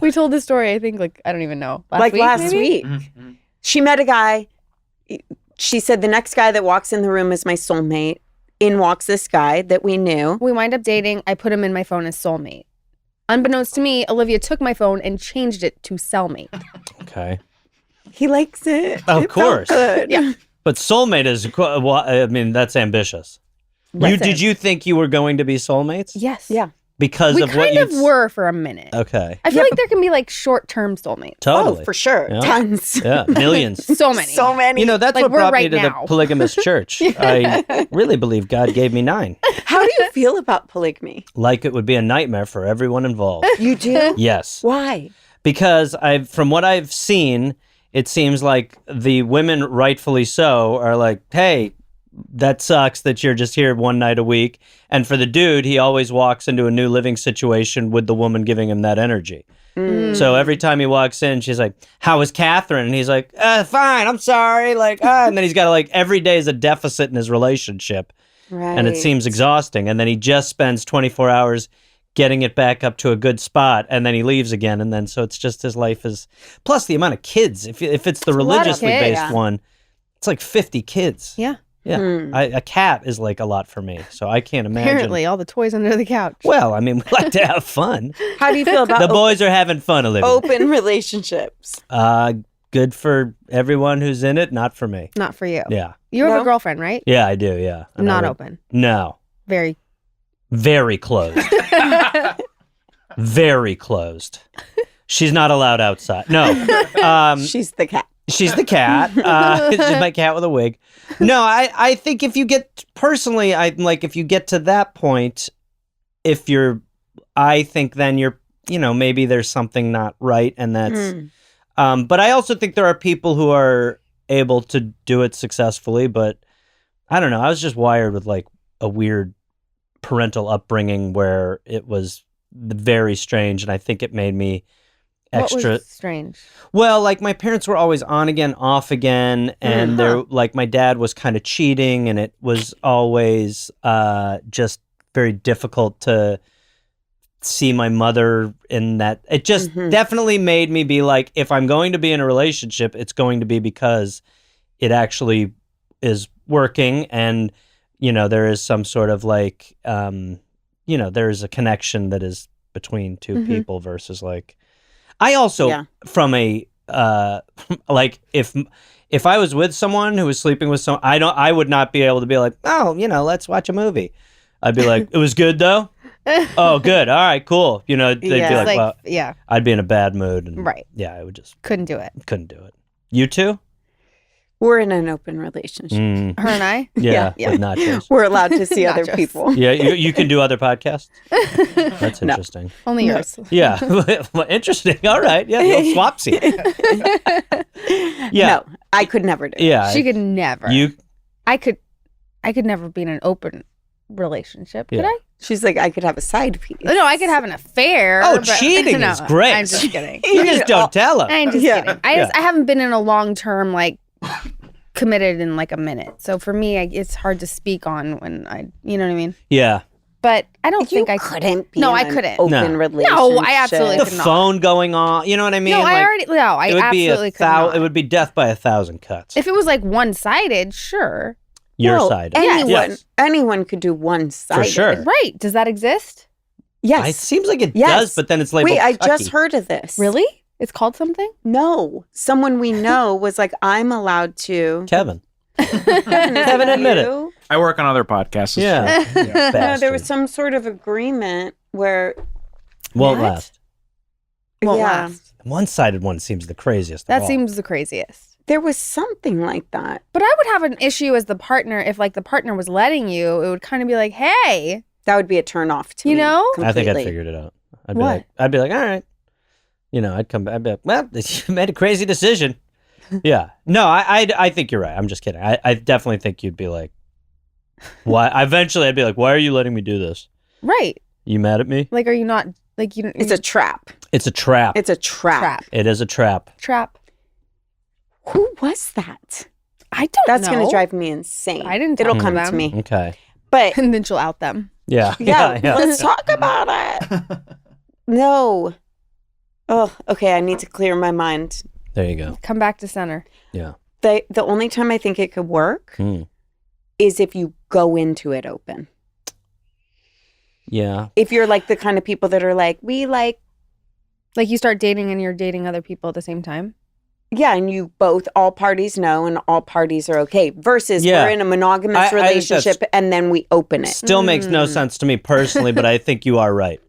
We told this story, I think, like, I don't even know. Last maybe? week. She met a guy. She said the next guy that walks in the room is my soulmate. In walks this guy that we knew. We wind up dating. I put him in my phone as soulmate. Unbeknownst to me, Olivia took my phone and changed it to cellmate. Okay. He likes it. Of It felt course. good. Yeah. But soulmate is, I mean, that's ambitious. Did you think you were going to be soulmates? Yes. Yeah. Because We of what kind you of were for a minute. Okay. I feel like there can be like short-term soulmates. Totally. Oh, for sure. Yeah. Tons. Yeah, millions. So many. So many. You know, that's Like, what we're brought me right to now. the polygamous church. I really believe God gave me 9. How do you feel about polygamy? Like it would be a nightmare for everyone involved. You do? Yes. Why? Because from what I've seen, it seems like the women, rightfully so, are like, hey, that sucks that you're just here one night a week. And for the dude, he always walks into a new living situation with the woman giving him that energy. So every time he walks in, she's like, how is Catherine? And he's like, fine, I'm sorry. Like, and then he's got to like, every day is a deficit in his relationship. Right. and it seems exhausting. And then he just spends 24 hours getting it back up to a good spot, and then he leaves again. And then so it's just his life is. Plus the amount of kids. If it's the lot of religiously kids. based Yeah. one, it's like 50 kids. Yeah. Yeah, a cat is like a lot for me, so I can't imagine. Apparently, all the toys under the couch. Well, I mean, we like to have fun. How do you feel about The boys are having fun, Olivia. open relationships? Good for everyone who's in it, not for me. Not for you. Yeah. You have No? a girlfriend, right? Yeah, I do, yeah. And I Not would- open. No. Very. Very closed. Very closed. She's not allowed outside. No. She's the cat. She's the cat. She's my cat with a wig. No, I think if you get, personally, I'm like, if you get to that point, I think then you're, maybe there's something not right. And that's, but I also think there are people who are able to do it successfully, but I don't know. I was just wired with like a weird parental upbringing where it was very strange. And I think it made me extra. What was strange? Well, like my parents were always on again, off again, and they're like my dad was kind of cheating, and it was always just very difficult to see my mother in that. It just definitely made me be like, if I'm going to be in a relationship, it's going to be because it actually is working, and there is some sort of like there is a connection that is between two people versus like. I also, from a like, if I was with someone who was sleeping with someone, I would not be able to be like, oh, let's watch a movie. I'd be like, it was good though. Oh, good. All right, cool. They'd be like, well, yeah. I'd be in a bad mood, and Right. yeah, I would just Couldn't do it. couldn't do it. You too? We're in an open relationship. Her and I? Yeah, Yeah. with nachos. We're allowed to see other Nachos. people. Yeah, you can do other podcasts. That's interesting. Only yours. Yeah, well, interesting. All right, yeah, little swapsy. Yeah, No, I could never do it. yeah. She could never. You I could never be in an open relationship. Could Yeah. I? She's like, I could have a side piece. No, I could have an affair. Oh, but- cheating no, is great. I'm just kidding. You just don't tell her. I'm just Yeah. kidding. I haven't been in a long term like committed in like a minute. So for me, it's hard to speak on when you know what I mean. Yeah. But I don't You think I couldn't be No, in I an couldn't. open No. relationship. No, I absolutely The could not. phone going on. You know what I mean? No, I Like, absolutely could not. It would be death by 1,000 cuts. If it was like one sided, sure. Your Well, side. Anyone could do one sided. For sure. Right. Does that exist? Yes. It seems like it Yes. does, but then it's labeled Wait, I cucky. just heard of this. Really? It's called something? No. Someone we know was like, I'm allowed to. Kevin. Kevin admit it. I work on other podcasts. Yeah. No, there was Bastard. some sort of agreement where. Won't What? last. Won't Yeah. last. One-sided one seems the craziest of That all. seems the craziest. There was something like that. But I would have an issue as the partner if like the partner was letting you. It would kind of be like, hey, That would be a turn off to You me. know? I think I'd completely. figured it out. What? I'd be like, all right. I'd come back. I'd be like, well, you made a crazy decision. Yeah. No, I think you're right. I'm just kidding. I definitely think you'd be like, why? Eventually, I'd be like, why are you letting me do this? right. You mad at me? Like, are you not like you? It's a trap. It's a trap. It's a trap. trap. It is a trap. Trap. Who was that? I don't That's know. going to drive me insane. I didn't It'll talk to come to them. me. Okay. But And then she'll out them. Yeah. yeah, let's talk about it. No. Oh, okay. I need to clear my mind. There you go. Come back to center. Yeah. The only time I think it could work is if you go into it open. Yeah. If you're like the kind of people that are like, we like, Like you start dating and you're dating other people at the same time. yeah, and you both, all parties know and all parties are okay. Versus Yeah. we're in a monogamous I think relationship and then we open it. Still makes no sense to me personally, but I think you are right.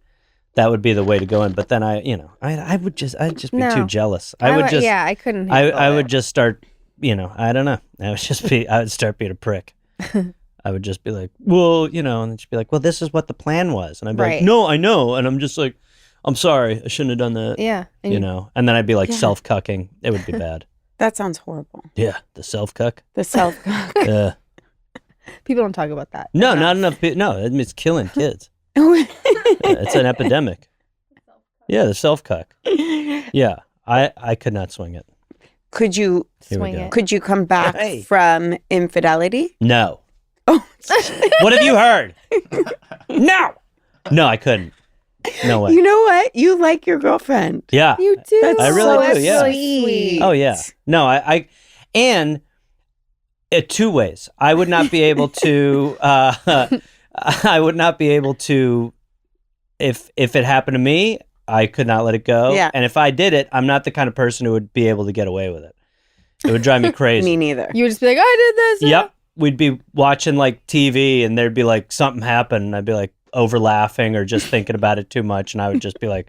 That would be the way to go in. But then I'd just be No. too jealous. I would just, yeah, I couldn't. I handle would it. just start, I don't know. I would start being a prick. I would just be like, well, and then she'd be like, well, this is what the plan was. And I'd be like, Right. no, I know. And I'm just like, I'm sorry. I shouldn't have done that. Yeah. And And then I'd be like Yeah. self-cucking. It would be bad. That sounds horrible. Yeah. The self-cuck. The self. people don't talk about that. No, enough. not enough people. No, it's killing kids. It's an epidemic. Yeah, the self-cuck. Yeah. I could not swing it. Could you Here we Swing go. it. could you come back Hey. from infidelity? No. Oh, What have you heard? No, I couldn't. No way. you know what? You like your girlfriend. Yeah. You do. That's I really do, yeah. sweet. Oh yeah. No, and two ways. I would not be able to. I would not be able to. If it happened to me, I could not let it go. Yeah. And if I did it, I'm not the kind of person who would be able to get away with it. It would drive me crazy. Me neither. You would just be like, I did this. Yep. We'd be watching like TV, and there'd be like something happen, and I'd be like over laughing or just thinking about it too much, and I would just be like,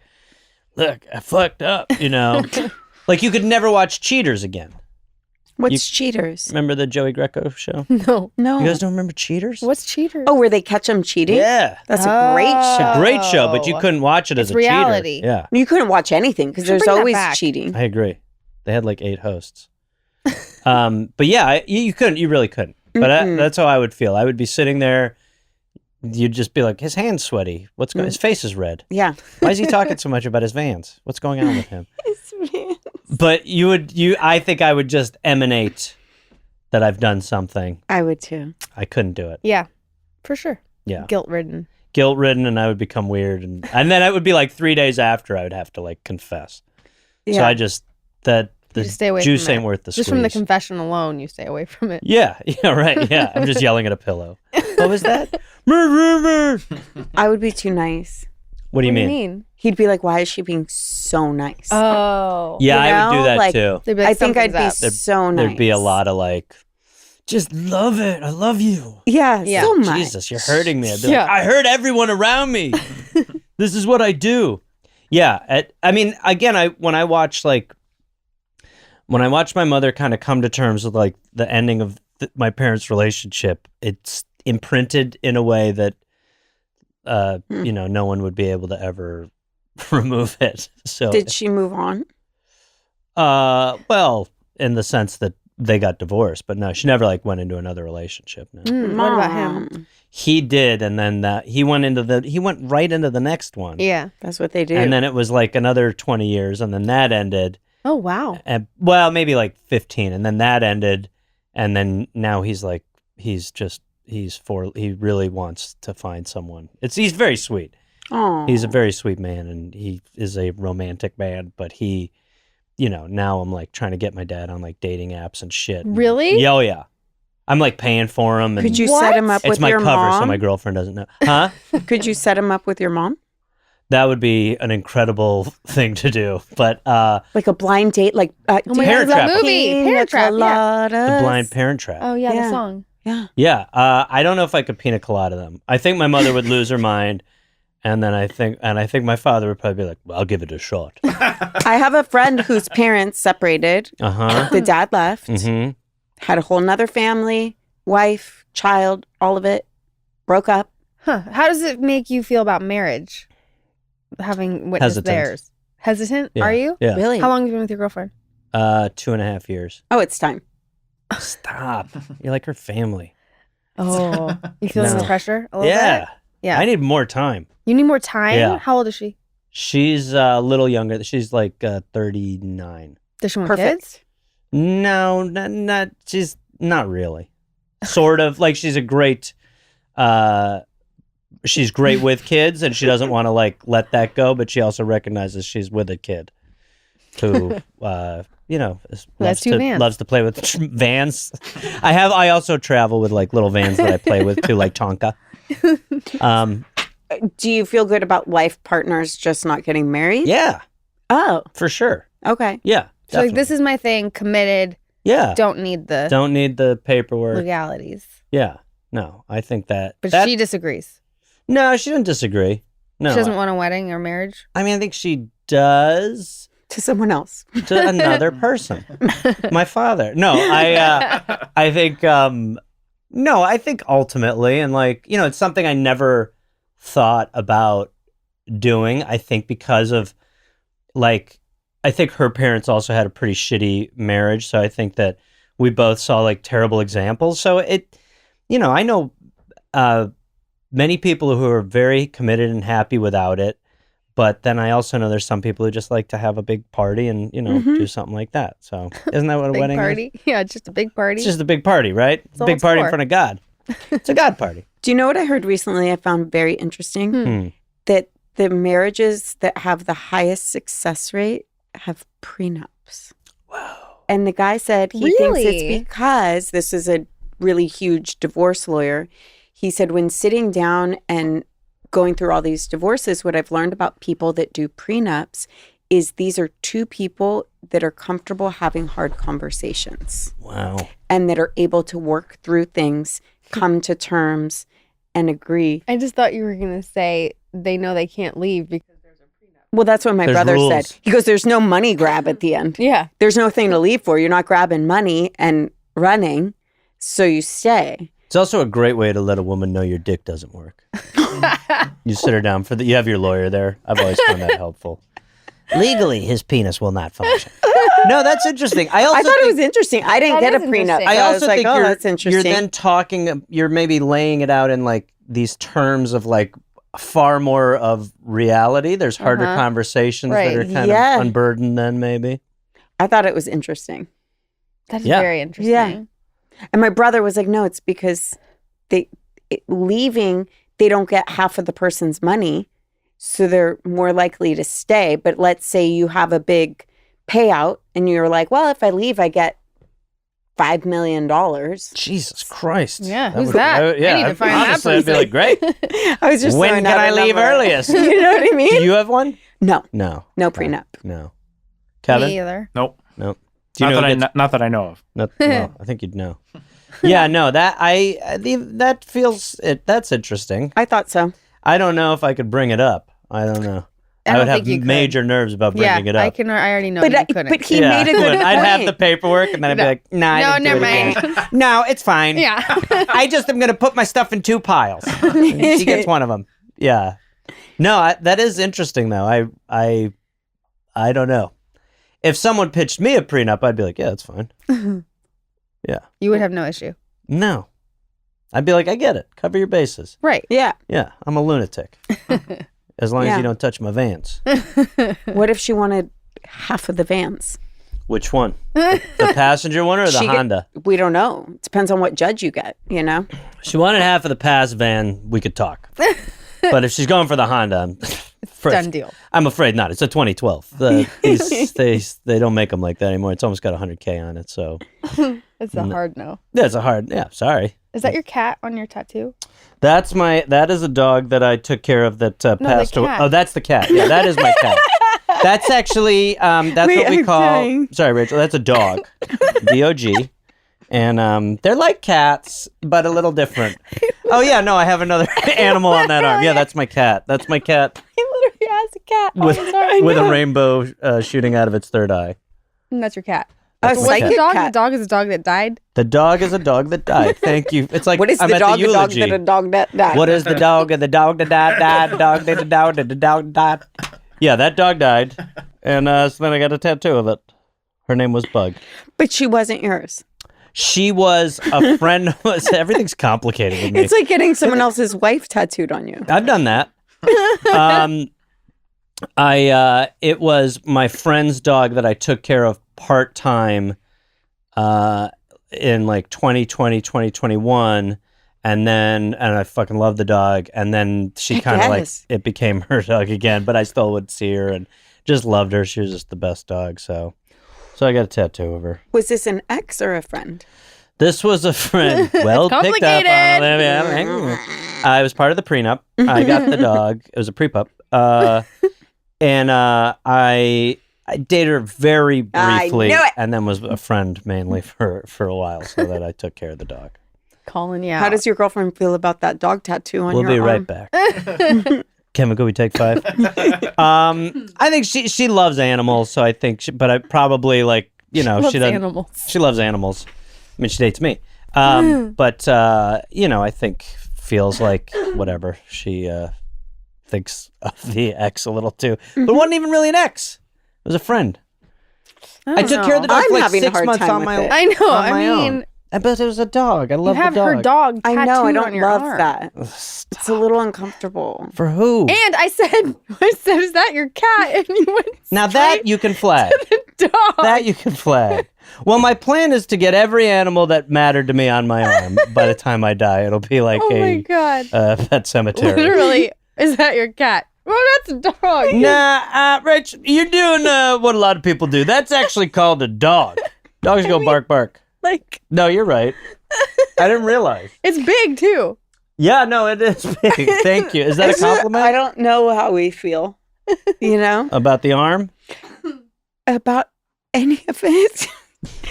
"Look, I fucked up," you know. Like you could never watch Cheaters again. What's Cheaters? Remember the Joey Greco show? No. No. You guys don't remember Cheaters? What's cheaters? Oh, where they catch them cheating? Yeah. That's a great It's show. a great show, but you couldn't watch it as It's a reality. cheater. Yeah, You couldn't watch anything because Should there's bring that always back. cheating. I agree. They had like 8 hosts. But yeah, you couldn't. You really couldn't. But that's how I would feel. I would be sitting there. You'd just be like, his hand's sweaty. What's going? His face is red. Yeah. Why is he talking so much about his Vans? What's going on with him? But I think I would just emanate that I've done something. I would too. I couldn't do it. Yeah, for sure. Yeah. Guilt-ridden. Guilt-ridden, and I would become weird. And then it would be like 3 days after I would have to like confess. Yeah. So I just, the just stay away juice from ain't it. worth the Just from the squeeze. confession alone, you stay away from it. Yeah, right. Yeah. I'm just yelling at a pillow. What was that? I would be too nice. What do you mean? He'd be like, why is she being so nice? Oh. Yeah, You I would know, do that like- too. They'd be like, I think I'd be "Something's up." so nice. There'd be a lot of like, just love it. I love you. Yeah, Yeah. so much. Jesus, you're hurting me. I'd be Yeah. like, I hurt everyone around me. This is what I do. Yeah. I mean, again, when I watch my mother kind of come to terms with like the ending of my parents' relationship, it's imprinted in a way that, no one would be able to ever remove it. So Did she move on? well, in the sense that they got divorced, but no, she never like went into another relationship. No. What about him? Mom. He did, and then he went right into the next one. Yeah. That's what they do. And then it was like another 20 years, and then that ended. Oh, wow. And, well, maybe like 15, and then that ended, and then now he really wants to find someone. He's very sweet. Oh, He's a very sweet man, and he is a romantic man, but he, now I'm like trying to get my dad on like dating apps and shit. Really? Yeah, oh yeah. I'm like paying for him. And Could you What? set him up it's with my your cover, so mom? my girlfriend doesn't know. Huh? Could you set him up with your mom? That would be an incredible thing to do. But Like a blind date? Like, Oh my Parent God, Trap. that movie. Parent Trap. Yeah. the Blind Parent Trap. Oh, yeah, Yeah. the song. Yeah. Yeah, I don't know if I could pina colada them. I think my mother would lose her mind, and then I think my father would probably be like, "Well, I'll give it a shot." I have a friend whose parents separated. Uh huh. The dad left, Mm-hmm. had a whole nother family, wife, child, all of it, broke up. Huh. How does it make you feel about marriage? Having witnessed Hesitant. theirs. Hesitant? Yeah. Are you? Yeah. Really? How long have you been with your girlfriend? 2.5 years. Oh, it's time. Stop. You're like her family. Oh. You feeling No. the pressure a little Yeah. bit? Yeah. I need more time. You need more time? Yeah. How old is she? She's a little younger. She's like 39. Does she want Perfect. kids? No, not. She's not really. Sort of like she's great with kids, and she doesn't want to like let that go, but she also recognizes she's with a kid who loves two vans. loves to play with vans. I also travel with like little vans that I play with too, like Tonka. Do you feel good about life partners just not getting married? Yeah, Oh, for sure. okay. Yeah. So like, this is my thing, committed, Yeah. don't need the Don't need the paperwork. legalities. Yeah. No, I think that. But that she disagrees. No, she doesn't disagree. No. She doesn't want a wedding or marriage. I mean, I think she does To someone else. to another person. My father. No, I think no, I think ultimately, and like, it's something I never thought about doing. I think because of like, I think her parents also had a pretty shitty marriage. So I think that we both saw like terrible examples. So I know many people who are very committed and happy without it. But then I also know there's some people who just like to have a big party and, do something like that. So isn't that what a Big wedding party? is? Yeah, just a big party. It's just a big party, right? It's a all big it's party in for. front of God. It's a God party. Do you know what I heard recently I found very interesting? That the marriages that have the highest success rate have prenups. Wow. And the guy said he thinks it's because this is a really huge divorce lawyer. He said when sitting down and going through all these divorces, what I've learned about people that do prenups is these are two people that are comfortable having hard conversations. Wow. And that are able to work through things, come to terms, and agree. I just thought you were going to say they know they can't leave because there's a prenup. Well, that's what my There's brother rules. said. He goes, there's no money grab at the end. Yeah. There's no thing to leave for. You're not grabbing money and running, so you stay. It's also a great way to let a woman know your dick doesn't work. You sit her down you have your lawyer there. I've always found that helpful. Legally, his penis will not function. No, that's interesting. I thought it was interesting. I didn't get a prenup. interesting. I so also was like, think oh, you're, that's interesting. you're then talking, you're maybe laying it out in like these terms of like far more of reality. There's harder conversations that are kind of unburdened then maybe. I thought it was interesting. That is Yeah. very interesting. Yeah. And my brother was like, no, it's because leaving, they don't get half of the person's money. So they're more likely to stay. But let's say you have a big payout and you're like, well, if I leave, I get $5 million. Jesus Christ. Yeah, who's that? I need to find that honestly, I'd be like, great. I was just When throwing can out I a leave number. earliest? You know what I mean? Do you have one? No No. prenup. No. Kevin? Me either. Nope. No. Do you Not that I know of. No, I think you'd know. Yeah, no, that feels that's interesting. I thought so. I don't know if I could bring it up. I don't know. I would have major nerves about bringing it up. I already know But you couldn't. but he made a good point. I'd have the paperwork and then I'd be like, nah, I No, didn't do never it again. mind. No, it's fine. Yeah. I just am going to put my stuff in 2 piles. She gets one of them. Yeah. No, that is interesting though. I don't know. If someone pitched me a prenup, I'd be like, yeah, that's fine. Yeah. You would have no issue. No. I'd be like, I get it. Cover your bases. Right. Yeah. Yeah, I'm a lunatic. As long as Yeah. you don't touch my Vans. What if she wanted half of the Vans? Which one? The passenger one or the Honda? We don't know. It depends on what judge you get, you know? She wanted half of the pass van, we could talk. But if she's going for the Honda, Done deal. I'm afraid not. It's a 2012. They don't make them like that anymore. It's almost got 100K on it, so. It's a hard no. That's a hard, sorry. Is that your cat on your tattoo? That is a dog that I took care of that passed away. cat. Oh, that's the cat. Yeah, that is my cat. That's actually, that's Wait, what we I'm call, dying. sorry, Rachel, that's a dog. D-O-G. And they're like cats, but a little different. Oh, yeah, no, I have another animal on that arm. Yeah, that's my cat. That's my cat He literally has a cat on his arm. with a rainbow shooting out of its third eye. And that's your cat. A That's my What's cat. the psychic dog? cat. The dog is a dog that died. The dog is a dog that died. Thank you. It's like What is I'm the at dog? the The dog eulogy. that a dog that died. What is the dog and the dog that died, the dog that the dog died. Yeah, that dog died. And so then I got a tattoo of it. Her name was Bug. But she wasn't yours. She was a friend. Everything's complicated with me. It's like getting someone else's wife tattooed on you. I've done that. It was my friend's dog that I took care of part-time in like 2020, 2021. And I fucking loved the dog. And then she kind of Yes. it became her dog again, but I still would see her and just loved her. She was just the best dog. So I got a tattoo of her. Was this an ex or a friend? This was a friend. Well, picked up on Olivia. I was part of the prenup. I got the dog. It was a pre-pup. And I dated her very briefly, I knew it. and then was a friend mainly for a while, so that I took care of the dog. Calling you out. How does your girlfriend feel about that dog tattoo on We'll your be arm? right back. Kevin, could we take 5? I think she loves animals, so I think, but I probably she loves doesn't. animals. She loves animals. I mean, she dates me, but I think feels like whatever she thinks of the ex a little too, but it wasn't even really an ex. It was a friend. I took care of the dog I'm for like having a 6 hard months time on with my it. I know. on I my mean, own. But it was a dog. I you love have the dog. her dog I tattooed know. I on don't your love arm. that. It's a little uncomfortable. For who? And I said, is that your cat? And you went Now that you can flag. dog. That you can flag. Well, my plan is to get every animal that mattered to me on my arm. By the time I die, it'll be like Oh my God. pet cemetery. Literally, is that your cat? Oh, that's a dog. Nah, Rich, you're doing what a lot of people do. That's actually called a dog. Dogs go bark, bark. Like, No, you're right. I didn't realize. it's big too. Yeah, no, it is big. Thank you. Is that a compliment? I don't know how we feel, About the arm? about any of it.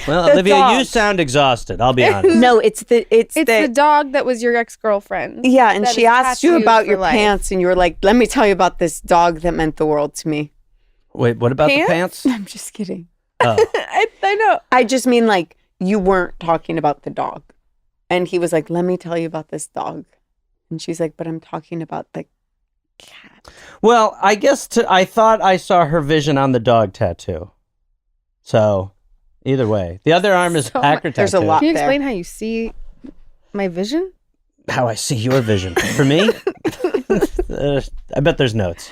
Well, The Olivia, you dog. sound exhausted. I'll be honest. No, it's the dog that was your ex-girlfriend. yeah, and that she is asked you tattooed about for your life. pants, and you were like, "Let me tell you about this dog that meant the world to me." Wait, what about the pants? I'm just kidding. Oh. I know. I just mean like you weren't talking about the dog, and he was like, "Let me tell you about this dog," and she's like, "But I'm talking about the cat." Well, I guess I thought I saw her vision on the dog tattoo. So, either way. The other arm is So Packer tattoo. there's a lot. Can you there. explain how you see my vision? How I see your vision. For me, I bet there's notes.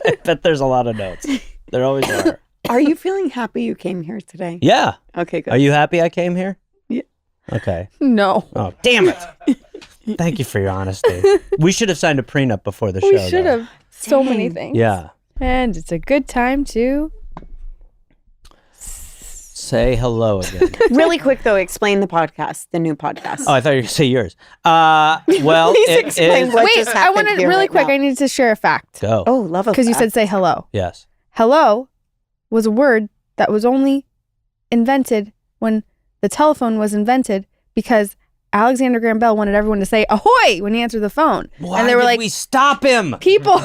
I bet there's a lot of notes. There always are. Are you feeling happy you came here today? Yeah. Okay, good. Are you happy I came here? Yeah. Okay. No. Oh, damn it. Thank you for your honesty. We should have signed a prenup before the show. We should though. have. So many Dang. things. Yeah. And it's a good time to. Say hello again. Really quick though, explain the podcast, the new podcast. Oh, I thought you were going to say yours. Well, Please it explain is... what Wait, just I happened wanted here really right quick. now. I need to share a fact Go. Oh, love of because you that. said say hello. Yes. Hello was a word that was only invented when the telephone was invented because Alexander Graham Bell wanted everyone to say ahoy when he answered the phone. Why and they were did like, we stop him? people,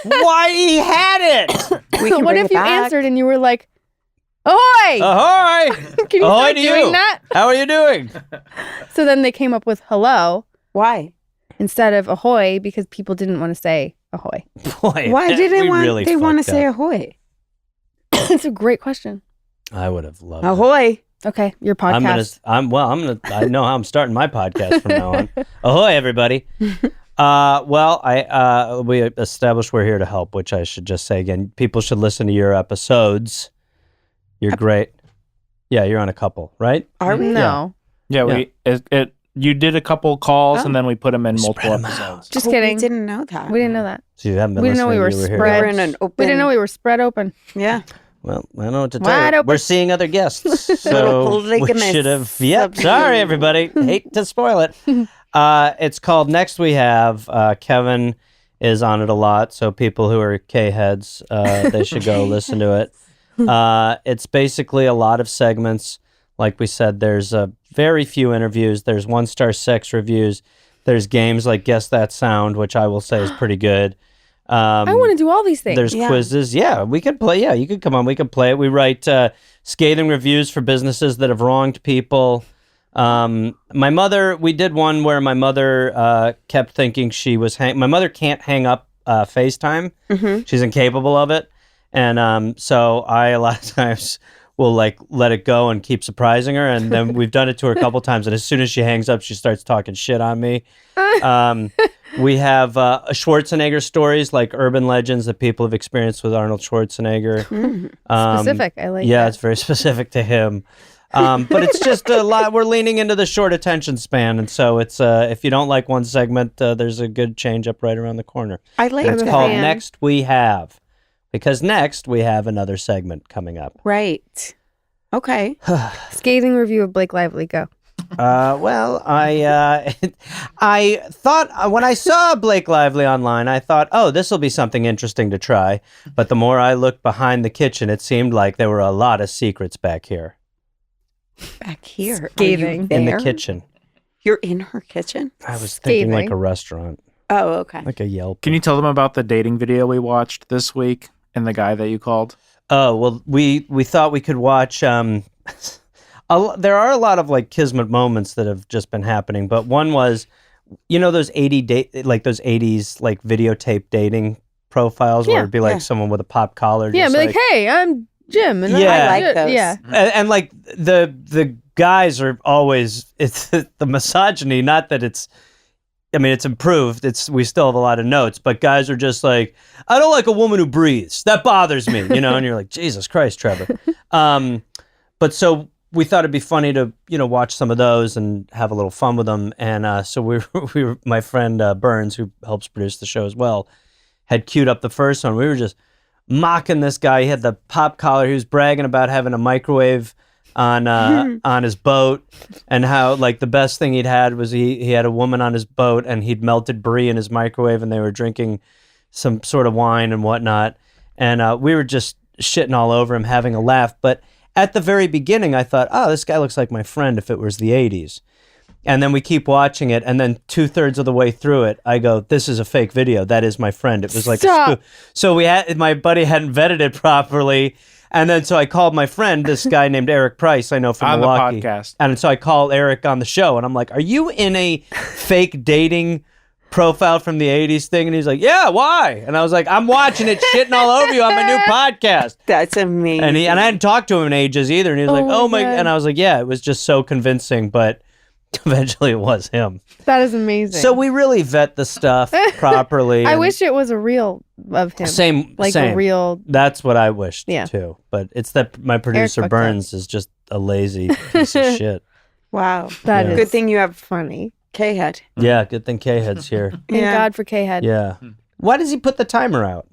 Why he had it? We can what bring if it you back. answered and you were like, ahoy? Ahoy! Can you Ahoy start to doing you. that? How are you doing? So then they came up with hello Why? instead of ahoy because people didn't want to say ahoy. Boy, Why did we they want? really They want to fucked say up. ahoy. It's a great question. I would have loved it. Ahoy! Okay, your podcast. I know how I'm starting my podcast from now on. Ahoy, everybody. We established we're here to help, which I should just say again. People should listen to your episodes. You're great. Yeah, you're on a couple, right? Are we? No. Yeah, you did a couple calls Oh. and then we put them in Spread multiple 'em episodes. Just Oh, kidding. We didn't know that. We didn't know that. So you haven't been We didn't know listening. we were you were here. We spread. were in an open. We didn't know we were spread open. Yeah. Well, I don't know what to Wide tell you. open. We're seeing other guests, so Little we polygamous should have. Yep. subject. Sorry, everybody. Hate to spoil it. It's called Next We Have. Kevin is on it a lot, so people who are K heads, they should go listen to it. It's basically a lot of segments. Like we said, there's very few interviews. There's 1-star sex reviews. There's games like Guess That Sound, which I will say is pretty good. I want to do all these things. There's Yeah. quizzes. Yeah, we could play. Yeah, you could come on. We could play it. We write scathing reviews for businesses that have wronged people. My mother, we did one where my mother kept thinking she was my mother can't hang up FaceTime. Mm-hmm. She's incapable of it. And so I a lot of times will like let it go and keep surprising her. And then we've done it to her a couple times. And as soon as she hangs up, she starts talking shit on me. We have Schwarzenegger stories, like urban legends that people have experienced with Arnold Schwarzenegger. Specific. I like Yeah, that. it's very specific to him. But it's just a lot. We're leaning into the short attention span. And so it's if you don't like one segment, there's a good change up right around the corner. I like And it's that. called fan. Next We Have. Because next we have another segment coming up. Right. Okay. Scathing review of Blake Lively. Go. Well, I thought when I saw Blake Lively online, I thought, oh, this will be something interesting to try. But the more I looked behind the kitchen, it seemed like there were a lot of secrets back here Back here. Are Scathing. you in the there? kitchen. You're in her kitchen? I was thinking like Scathing. a restaurant, Oh, okay. like a Yelp. Can you tell them about the dating video we watched this week and the guy that you called? Oh, well, we thought we could watch. There are a lot of like kismet moments that have just been happening, but one was, you know, those 80s like videotape dating profiles where Yeah, it'd be like yeah. someone with a pop collar. Yeah, just be like, hey, I'm Jim. And Yeah. I like those. Yeah. and like the guys are always, it's the misogyny, not that it's I mean, it's improved. We still have a lot of notes, but guys are just like, I don't like a woman who breathes. That bothers me, you know. And you're like, Jesus Christ, Trevor. But so we thought it'd be funny to, watch some of those and have a little fun with them. And so we were, my friend Burns, who helps produce the show as well, had queued up the first one. We were just mocking this guy. He had the pop collar. He was bragging about having a microwave on his boat, and how like the best thing he'd had was he had a woman on his boat, and he'd melted brie in his microwave, and they were drinking some sort of wine and whatnot. And we were just shitting all over him, having a laugh. But at the very beginning, I thought, oh, this guy looks like my friend if it was the 80s. And then we keep watching it, and then 2/3 of the way through it, I go, "This is a fake video. That is my friend." It was like a spoof. So my buddy hadn't vetted it properly, and then so I called my friend, this guy named Eric Price, I know from Milwaukee, on the podcast. And so I called Eric on the show, and I'm like, "Are you in a fake dating profile from the 80s thing?" And he's like, "Yeah, why?" And I was like, "I'm watching it, shitting all over you on my new podcast." That's amazing. And I hadn't talked to him in ages either, and he was like, "Oh my," and I was like, "Yeah," it was just so convincing, but. Eventually it was him. That is amazing. So we really vet the stuff properly. I wish it was a reel of him. Same. A real. That's what I wished Yeah. too. But it's that my producer fucked Burns is just a lazy piece of shit. Wow. That is good thing you have funny. K-Head. Yeah, good thing K-Head's here. Thank Yeah. God for K-Head. Yeah. Why does he put the timer out?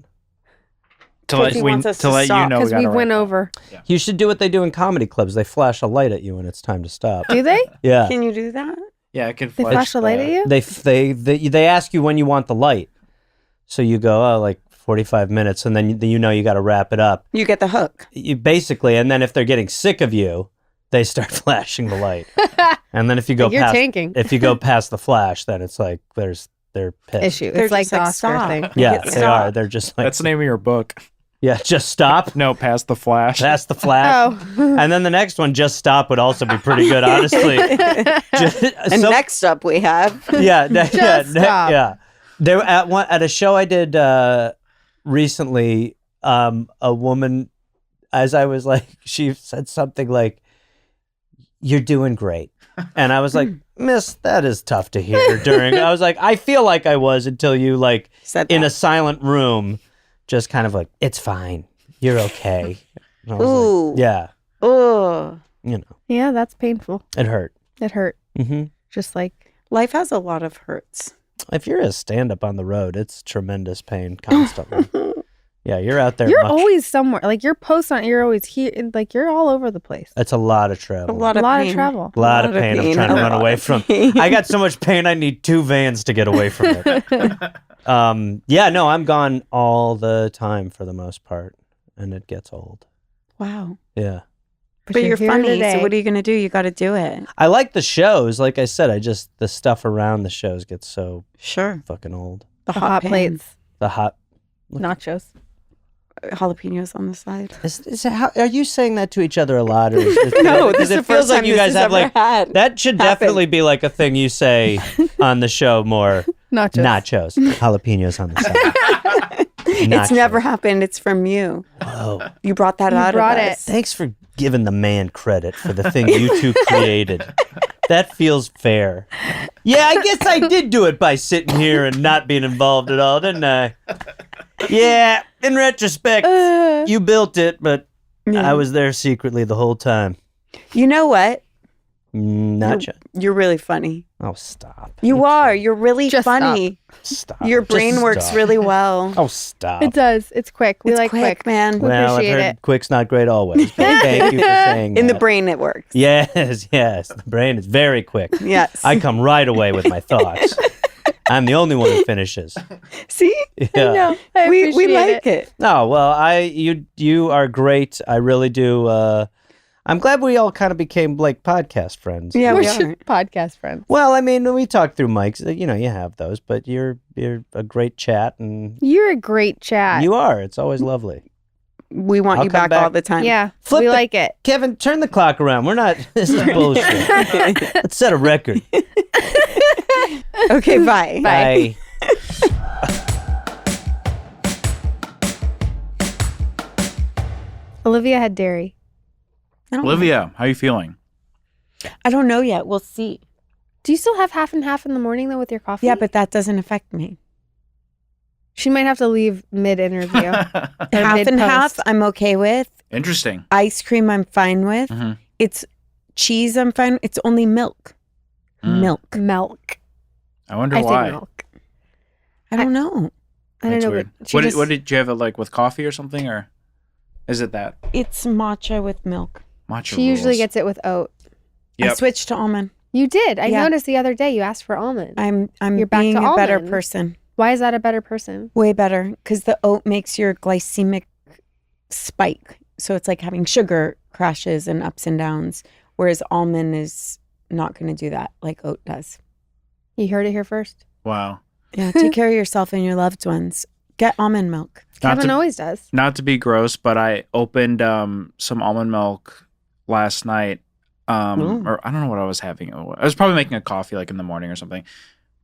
To let, he we, wants us to to let you stop, know Because we gotta went wrap up. over. You should do what they do in comedy clubs. They flash a light at you when it's time to stop. Do they? Yeah. Can you do that? Yeah, it can They flash a light at you? They ask you when you want the light. So you go, oh, like 45 minutes, and then you got to wrap it up. You get the hook. You basically, and then if they're getting sick of you, they start flashing the light. And then if you go You're past, tanking. if you go past the flash, then it's like they're pissed. Issue. They're It's like just the like, Oscar stop. thing. Yeah, Get they stop. are. They're just like That's the name of your book. yeah, just stop. No, past the flash. Past the flash. Oh. And then the next one, just stop, would also be pretty good, honestly. And next up we have. Yeah, Just stop. yeah. There at a show I did recently, a woman, as I was like, she said something like, "You're doing great," and I was like, "Miss, that is tough to hear." During, I was like, I feel like I was until you like Said in that. a silent room, just kind of like, "It's fine, you're okay." And I was Ooh. like, yeah, Oh. Yeah, that's painful. it hurt. It hurt. Hmm. Just like, Life has a lot of hurts. If you're a stand-up on the road, it's tremendous pain constantly. Yeah, you're out there. you're always somewhere. Like, your posts on, you're always here. Like, you're all over the place. It's a lot of travel. A lot A of lot pain. of travel. A lot of pain. I'm trying to A run lot away of from. pain. I got so much pain. I need 2 vans to get away from it. Yeah, no, I'm gone all the time for the most part, and it gets old. Wow. Yeah, But you're here funny, today. so what are you going to do? You got to do it. I like the shows. Like I said, the stuff around the shows gets so Sure. fucking old. The The hot pan. plates, The hot. nachos. Jalapenos on the side. Are you saying that to each other a lot? Or No, because this is it the feels first like time you this guys has have ever like had. that should happened. definitely be like a thing you say on the show more. Nachos. Nachos, jalapenos on the side. It's never happened. It's from you. Whoa. You brought that You out brought of it. us. Thanks for giving the man credit for the thing you two created. That feels fair. Yeah, I guess I did do it by sitting here and not being involved at all, didn't I? Yeah, in retrospect, you built it, but I was there secretly the whole time. You know what? Not you. You're really funny. Oh, stop. You are. You're really Just funny. Stop. Your Just brain works stop. really well. Oh, stop. It does. It's quick. We It's like quick. man. We Well, I've appreciate heard it. quick's not great always. But thank you for saying In the that. brain, it works. Yes. The brain is very quick. Yes. I come right away with my thoughts. I'm the only one who finishes. See? Yeah. No, I We appreciate like it. No, well, you are great. I really do. I'm glad we all kind of became like podcast friends. Yeah, We're we just are. podcast friends. Well, I mean, we talk through mics. You know, you have those, but you're a great chat, and You're a great chat. you are. It's always lovely. We want I'll you come back all back. the time. Yeah, Flip we the- like it. Kevin, turn the clock around. We're not. This is bullshit. Let's set a record. Okay, bye. Bye. Olivia had dairy. I don't Olivia, how you feeling? I don't know yet. We'll see. Do you still have half and half in the morning though with your coffee? Yeah, but that doesn't affect me. She might have to leave mid-interview. Half and half, I'm okay with. Interesting. Ice cream, I'm fine with. Mhm. It's cheese, I'm fine. It's only milk. Milk. Milk. I wonder I why. think milk. I don't know. I don't That's know. weird. But What did you have it like with coffee or something, or is it that It's matcha with milk. matcha? she usually rules? gets it with oat. I Yep. switched to almond. You did. I Yeah. noticed the other day you asked for almond. I'm You're back being to a better almond. person. Why is that a better person? Way better, because the oat makes your glycemic spike. So it's like having sugar crashes and ups and downs, whereas almond is not going to do that like oat does. You heard it here first. Wow. Yeah, take care of yourself and your loved ones. Get almond milk. Not Kevin to- always does. Not to be gross, but I opened some almond milk last night. Ooh. Or I don't know what I was having. I was probably making a coffee like in the morning or something.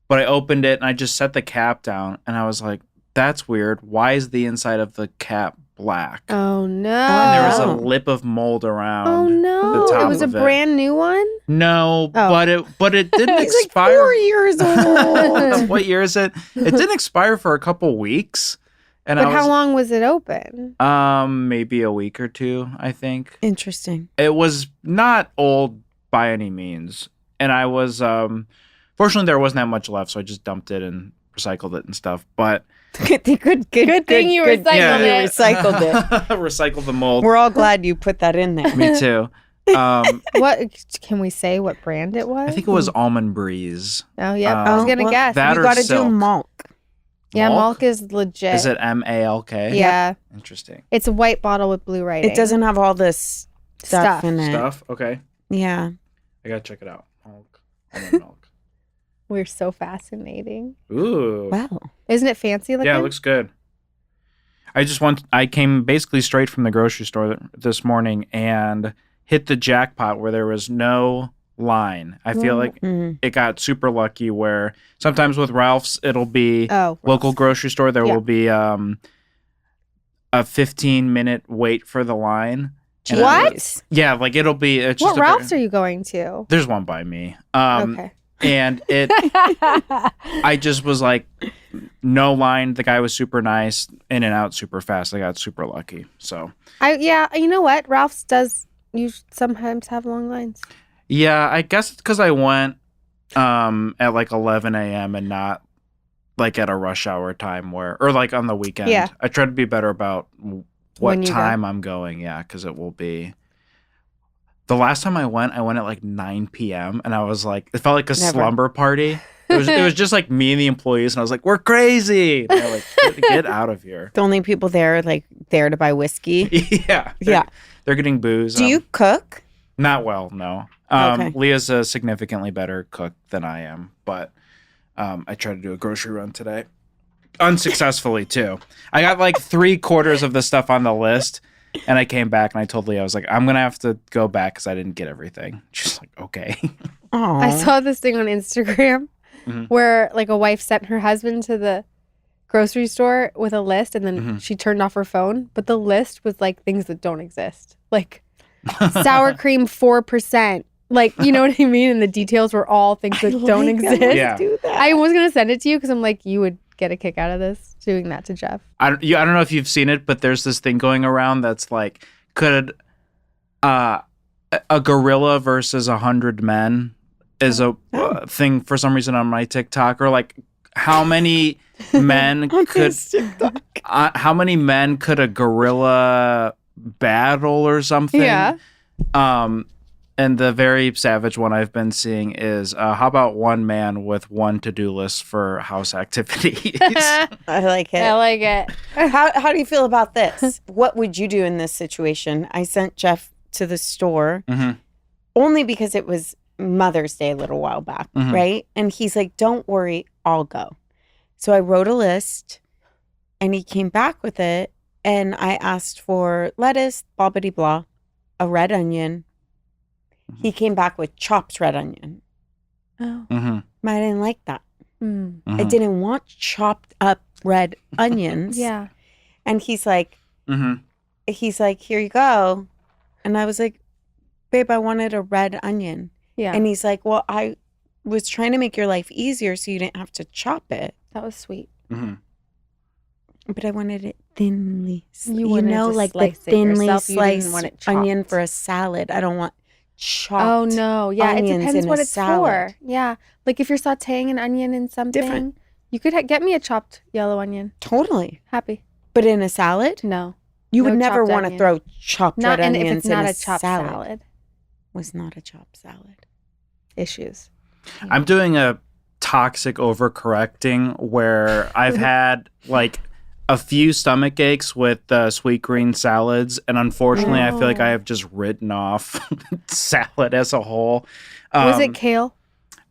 But I opened it and I just set the cap down and I was like, that's weird. Why is the inside of the cap black? Oh no. And there was a Oh. lip of mold around. Oh no. the top It was a of it. brand new one? No, Oh. but it didn't He's like expire. 4 years old. What year is it? It didn't expire for a couple weeks. And But I how was, long was it open? maybe a week or two, I think. Interesting. It was not old by any means. And I was fortunately there wasn't that much left, so I just dumped it and recycled it and stuff. But Good thing you recycled thing you it. recycled it. recycled the mold. We're all glad you put that in there. Me too. What can we say what brand it was? I think it was Almond Breeze. Oh yeah. I was Oh, gonna well, guess. that you or got to do silk. malk. Yeah, Malk? Malk is legit. Is it MALK? Yeah. Interesting. It's a white bottle with blue writing. It doesn't have all this stuff in it. Stuff? Okay. Yeah. I gotta check it out. Milk. Almond milk. We're so fascinating. Ooh. Wow. Isn't it fancy looking? Yeah, it looks good. I came basically straight from the grocery store this morning and hit the jackpot where there was no line. I feel like Mm. it got super lucky where sometimes with Ralph's it'll be Oh. local grocery store there Yeah. will be a 15-minute wait for the line. And What? Yeah, like it'll be it's What just Ralph's are you going to? there's one by me. Okay. And I just was like, no line. The guy was super nice, in and out super fast. I got super lucky. So Yeah, you know what? Ralph's does you sometimes have long lines. yeah, I guess it's because I went at like 11 a.m. and not like at a rush hour time or like on the weekend. Yeah. I try to be better about When what you go. time I'm going. Yeah, because it will be. The last time I went at like 9 p.m. and I was like, it felt like a Never. slumber party. It was just like me and the employees, and I was like, we're crazy. And they're like, get out of here. The only people there are like there to buy whiskey. Yeah. Yeah. They're getting booze. Do you cook? Not well, no. Okay. Leah's a significantly better cook than I am, but I tried to do a grocery run today. Unsuccessfully, too. I got like 3/4 of the stuff on the list, and I came back and I told Leah, I was like, I'm going to have to go back because I didn't get everything. She's like, okay. Oh, I saw this thing on Instagram Mhm. where like a wife sent her husband to the grocery store with a list and then Mhm. she turned off her phone, but the list was like things that don't exist. Like sour cream 4%. Like, you know what I mean? And the details were all things that don't exist. Yeah. Do that. I was going to send it to you because I'm like, you would get a kick out of this doing that to Jeff. I don't know if you've seen it, but there's this thing going around that's like, could a gorilla versus 100 men is a thing for some reason on my TikTok, or like how many men could how many men could a gorilla battle or something? Yeah. And the very savage one I've been seeing is how about one man with one to-do list for house activities? I like it. I like it. How do you feel about this? What would you do in this situation? I sent Jeff to the store Mhm. only because it was Mother's Day a little while back, Mhm. right? And he's like, don't worry, I'll go. So I wrote a list and he came back with it. And I asked for lettuce, blah, blah, blah, a red onion. He came back with chopped red onion. Oh. Mm-hmm. I didn't like that. Mm. I didn't want chopped up red onions. Yeah. And he's like, Mm-hmm. here you go. And I was like, babe, I wanted a red onion. Yeah. And he's like, well, I was trying to make your life easier so you didn't have to chop it. That was sweet. Mm-hmm. But I wanted it thinly. You wanted to like the slice it thinly yourself. You didn't sliced want it onion chopped. for a salad. I don't want chopped. Oh no, yeah, it onions depends in what a it's salad. for. Yeah, like if you're sautéing an onion in something, Different. you could get me a chopped yellow onion. Totally. Happy. But in a salad, No, you No would never chopped want to onion. throw chopped not red and if onions it's not in a chopped salad. Was not a chopped salad. Issues. I'm doing a toxic overcorrecting where I've had like a few stomach aches with sweet green salads, and unfortunately, I feel like I have just written off salad as a whole. Was it kale?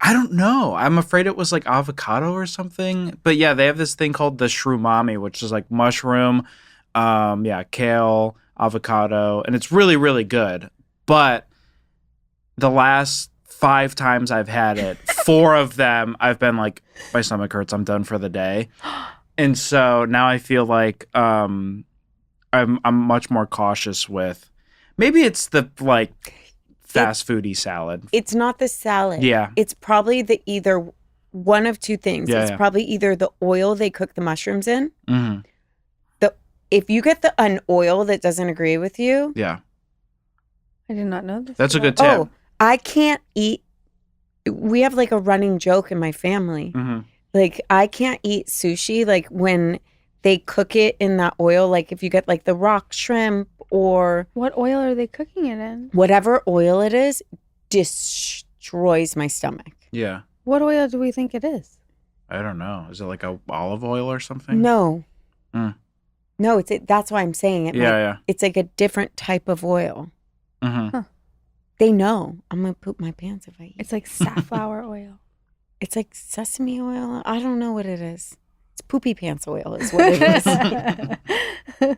I don't know. I'm afraid it was like avocado or something. But yeah, they have this thing called the shrumami, which is like mushroom, kale, avocado, and it's really, really good. But the last 5 times I've had it, 4 of them, I've been like, my stomach hurts. I'm done for the day. And so now I feel like I'm much more cautious with. Maybe it's the like fast foody salad. It's not the salad. Yeah. It's probably the either one of two things. Yeah, It's yeah. probably either the oil they cook the mushrooms in. Mm-hmm. If you get an oil that doesn't agree with you, Yeah, I did not know this. that's a about- good tip. oh, I can't eat. We have like a running joke in my family. Mm-hmm. Like I can't eat sushi like when they cook it in that oil. Like if you get like the rock shrimp or What oil are they cooking it in? whatever oil it is, destroys my stomach. Yeah. What oil do we think it is? I don't know. Is it like a olive oil or something? No. Mm. No, that's why I'm saying it. Yeah, It's like a different type of oil. yeah. Mm-hmm. They know I'm going to poop my pants if I eat. It's like safflower oil. It's like sesame oil. I don't know what it is. It's poopy pants oil is what it is.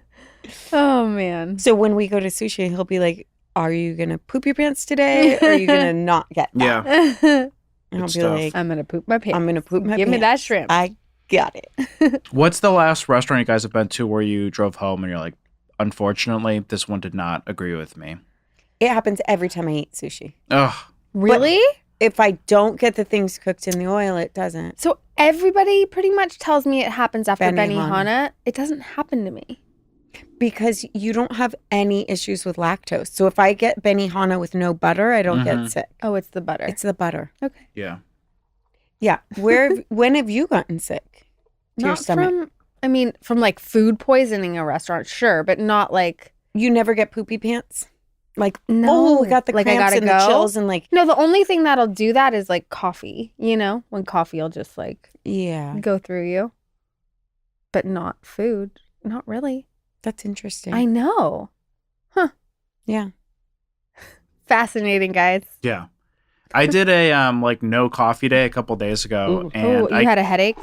Oh man. So when we go to sushi, he'll be like, are you going to poop your pants today? Or are you going to not get that? Yeah. And I'll Good be stuff. like, I'm gonna poop my pants. I'm going to poop my Give pants. me that shrimp. I got it. What's the last restaurant you guys have been to where you drove home and you're like, unfortunately, this one did not agree with me? It happens every time I eat sushi. Ugh. Really? If I don't get the things cooked in the oil, it doesn't. So everybody pretty much tells me it happens after Benihana. Benihana. It doesn't happen to me. Because you don't have any issues with lactose. So if I get Benihana with no butter, I don't Mhm. get sick. Oh, it's the butter. It's the butter. okay. Yeah. Yeah. When have you gotten sick to your Not stomach? from like food poisoning in a restaurant, sure, but not like You never get poopy pants? Like, No. oh, we got the Like, I cramps gotta and the go? chills and like, no. The only thing that'll do that is like coffee. You know, when coffee will just like yeah, go through you, but not food. Not really. that's interesting. I know. Yeah. Fascinating, guys. Yeah. I did a like no coffee day a couple days ago, Ooh. and Oh, you had a headache?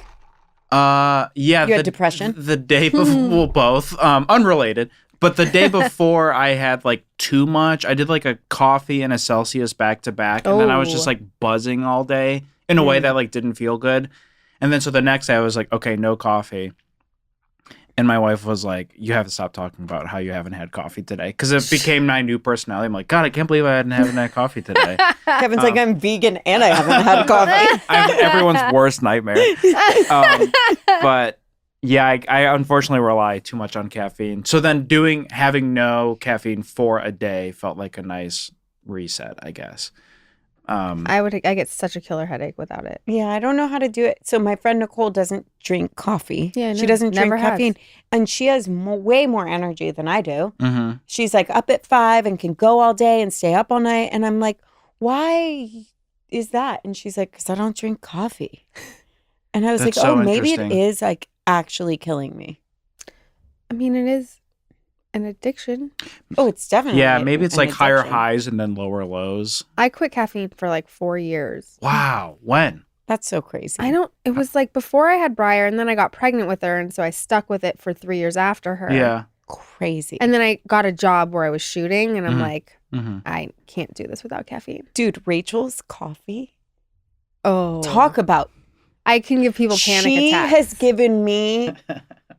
yeah, You had depression? The day before, well, both unrelated, but the day before I had like too much. I did like a coffee and a Celsius back to back, and then I was just Oh. like buzzing all day in a way that like didn't feel good. And then so the next day I was like, okay, no coffee. And my wife was like, you have to stop talking about how you haven't had coffee today. Because it became my new personality. I'm like, God, I can't believe I haven't had coffee today. Kevin's like, I'm vegan and I haven't had coffee. I'm everyone's worst nightmare. But yeah, I unfortunately rely too much on caffeine. So then having no caffeine for a day felt like a nice reset, I guess. I get such a killer headache without it. Yeah, I don't know how to do it. So my friend Nicole doesn't drink coffee. Yeah, she no, doesn't drink never has. caffeine. And she has way more energy than I do. Mm-hmm. She's like up at 5 and can go all day and stay up all night. And I'm like, why is that? And she's like, because I don't drink coffee. And I was That's like, so oh, maybe it interesting. is like actually killing me. I mean, it is an addiction. Oh, it's definitely. Yeah, maybe it's an like higher addiction. highs and then lower lows. I quit caffeine for like 4 years. Wow. When? That's so crazy. It was like before I had Briar, and then I got pregnant with her, and so I stuck with it for 3 years after her. Yeah. Crazy. And then I got a job where I was shooting, and I'm Mhm. like, Mm-hmm. I can't do this without caffeine. Dude, Rachel's coffee. Oh. Talk about. I can give people panic She attacks. has given me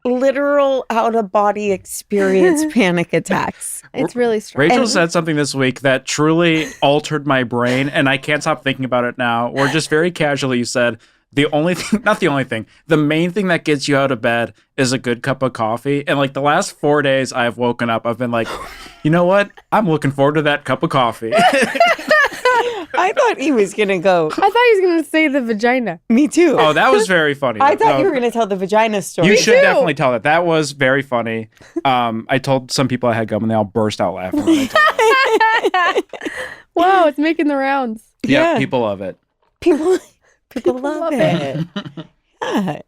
literal out-of-body experience panic attacks. It's really strange. Rachel said something this week that truly altered my brain, and I can't stop thinking about it now. Or just very casually, you said, the only thing, not the only thing, the main thing that gets you out of bed is a good cup of coffee. And like the last 4 days I've woken up, I've been like, you know what? I'm looking forward to that cup of coffee. I thought he was going to go. I thought he was going to say the vagina. Me too. Oh, that was very funny. I thought you were going to tell the vagina story. You should definitely tell that. That was very funny. I told some people I had gum and they all burst out laughing when I told them. Wow, it's making the rounds. Yeah, people love it. People love it. Yeah.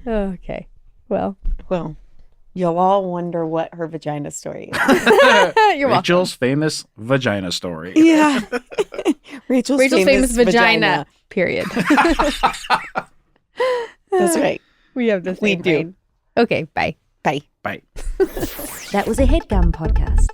Okay. Well, you'll all wonder what her vagina story is. you're welcome. Rachel's famous vagina story. Yeah. Rachel's famous vagina. Period. That's right. We have the same We do. brain. Okay, bye. Bye. Bye. That was a Headgum podcast.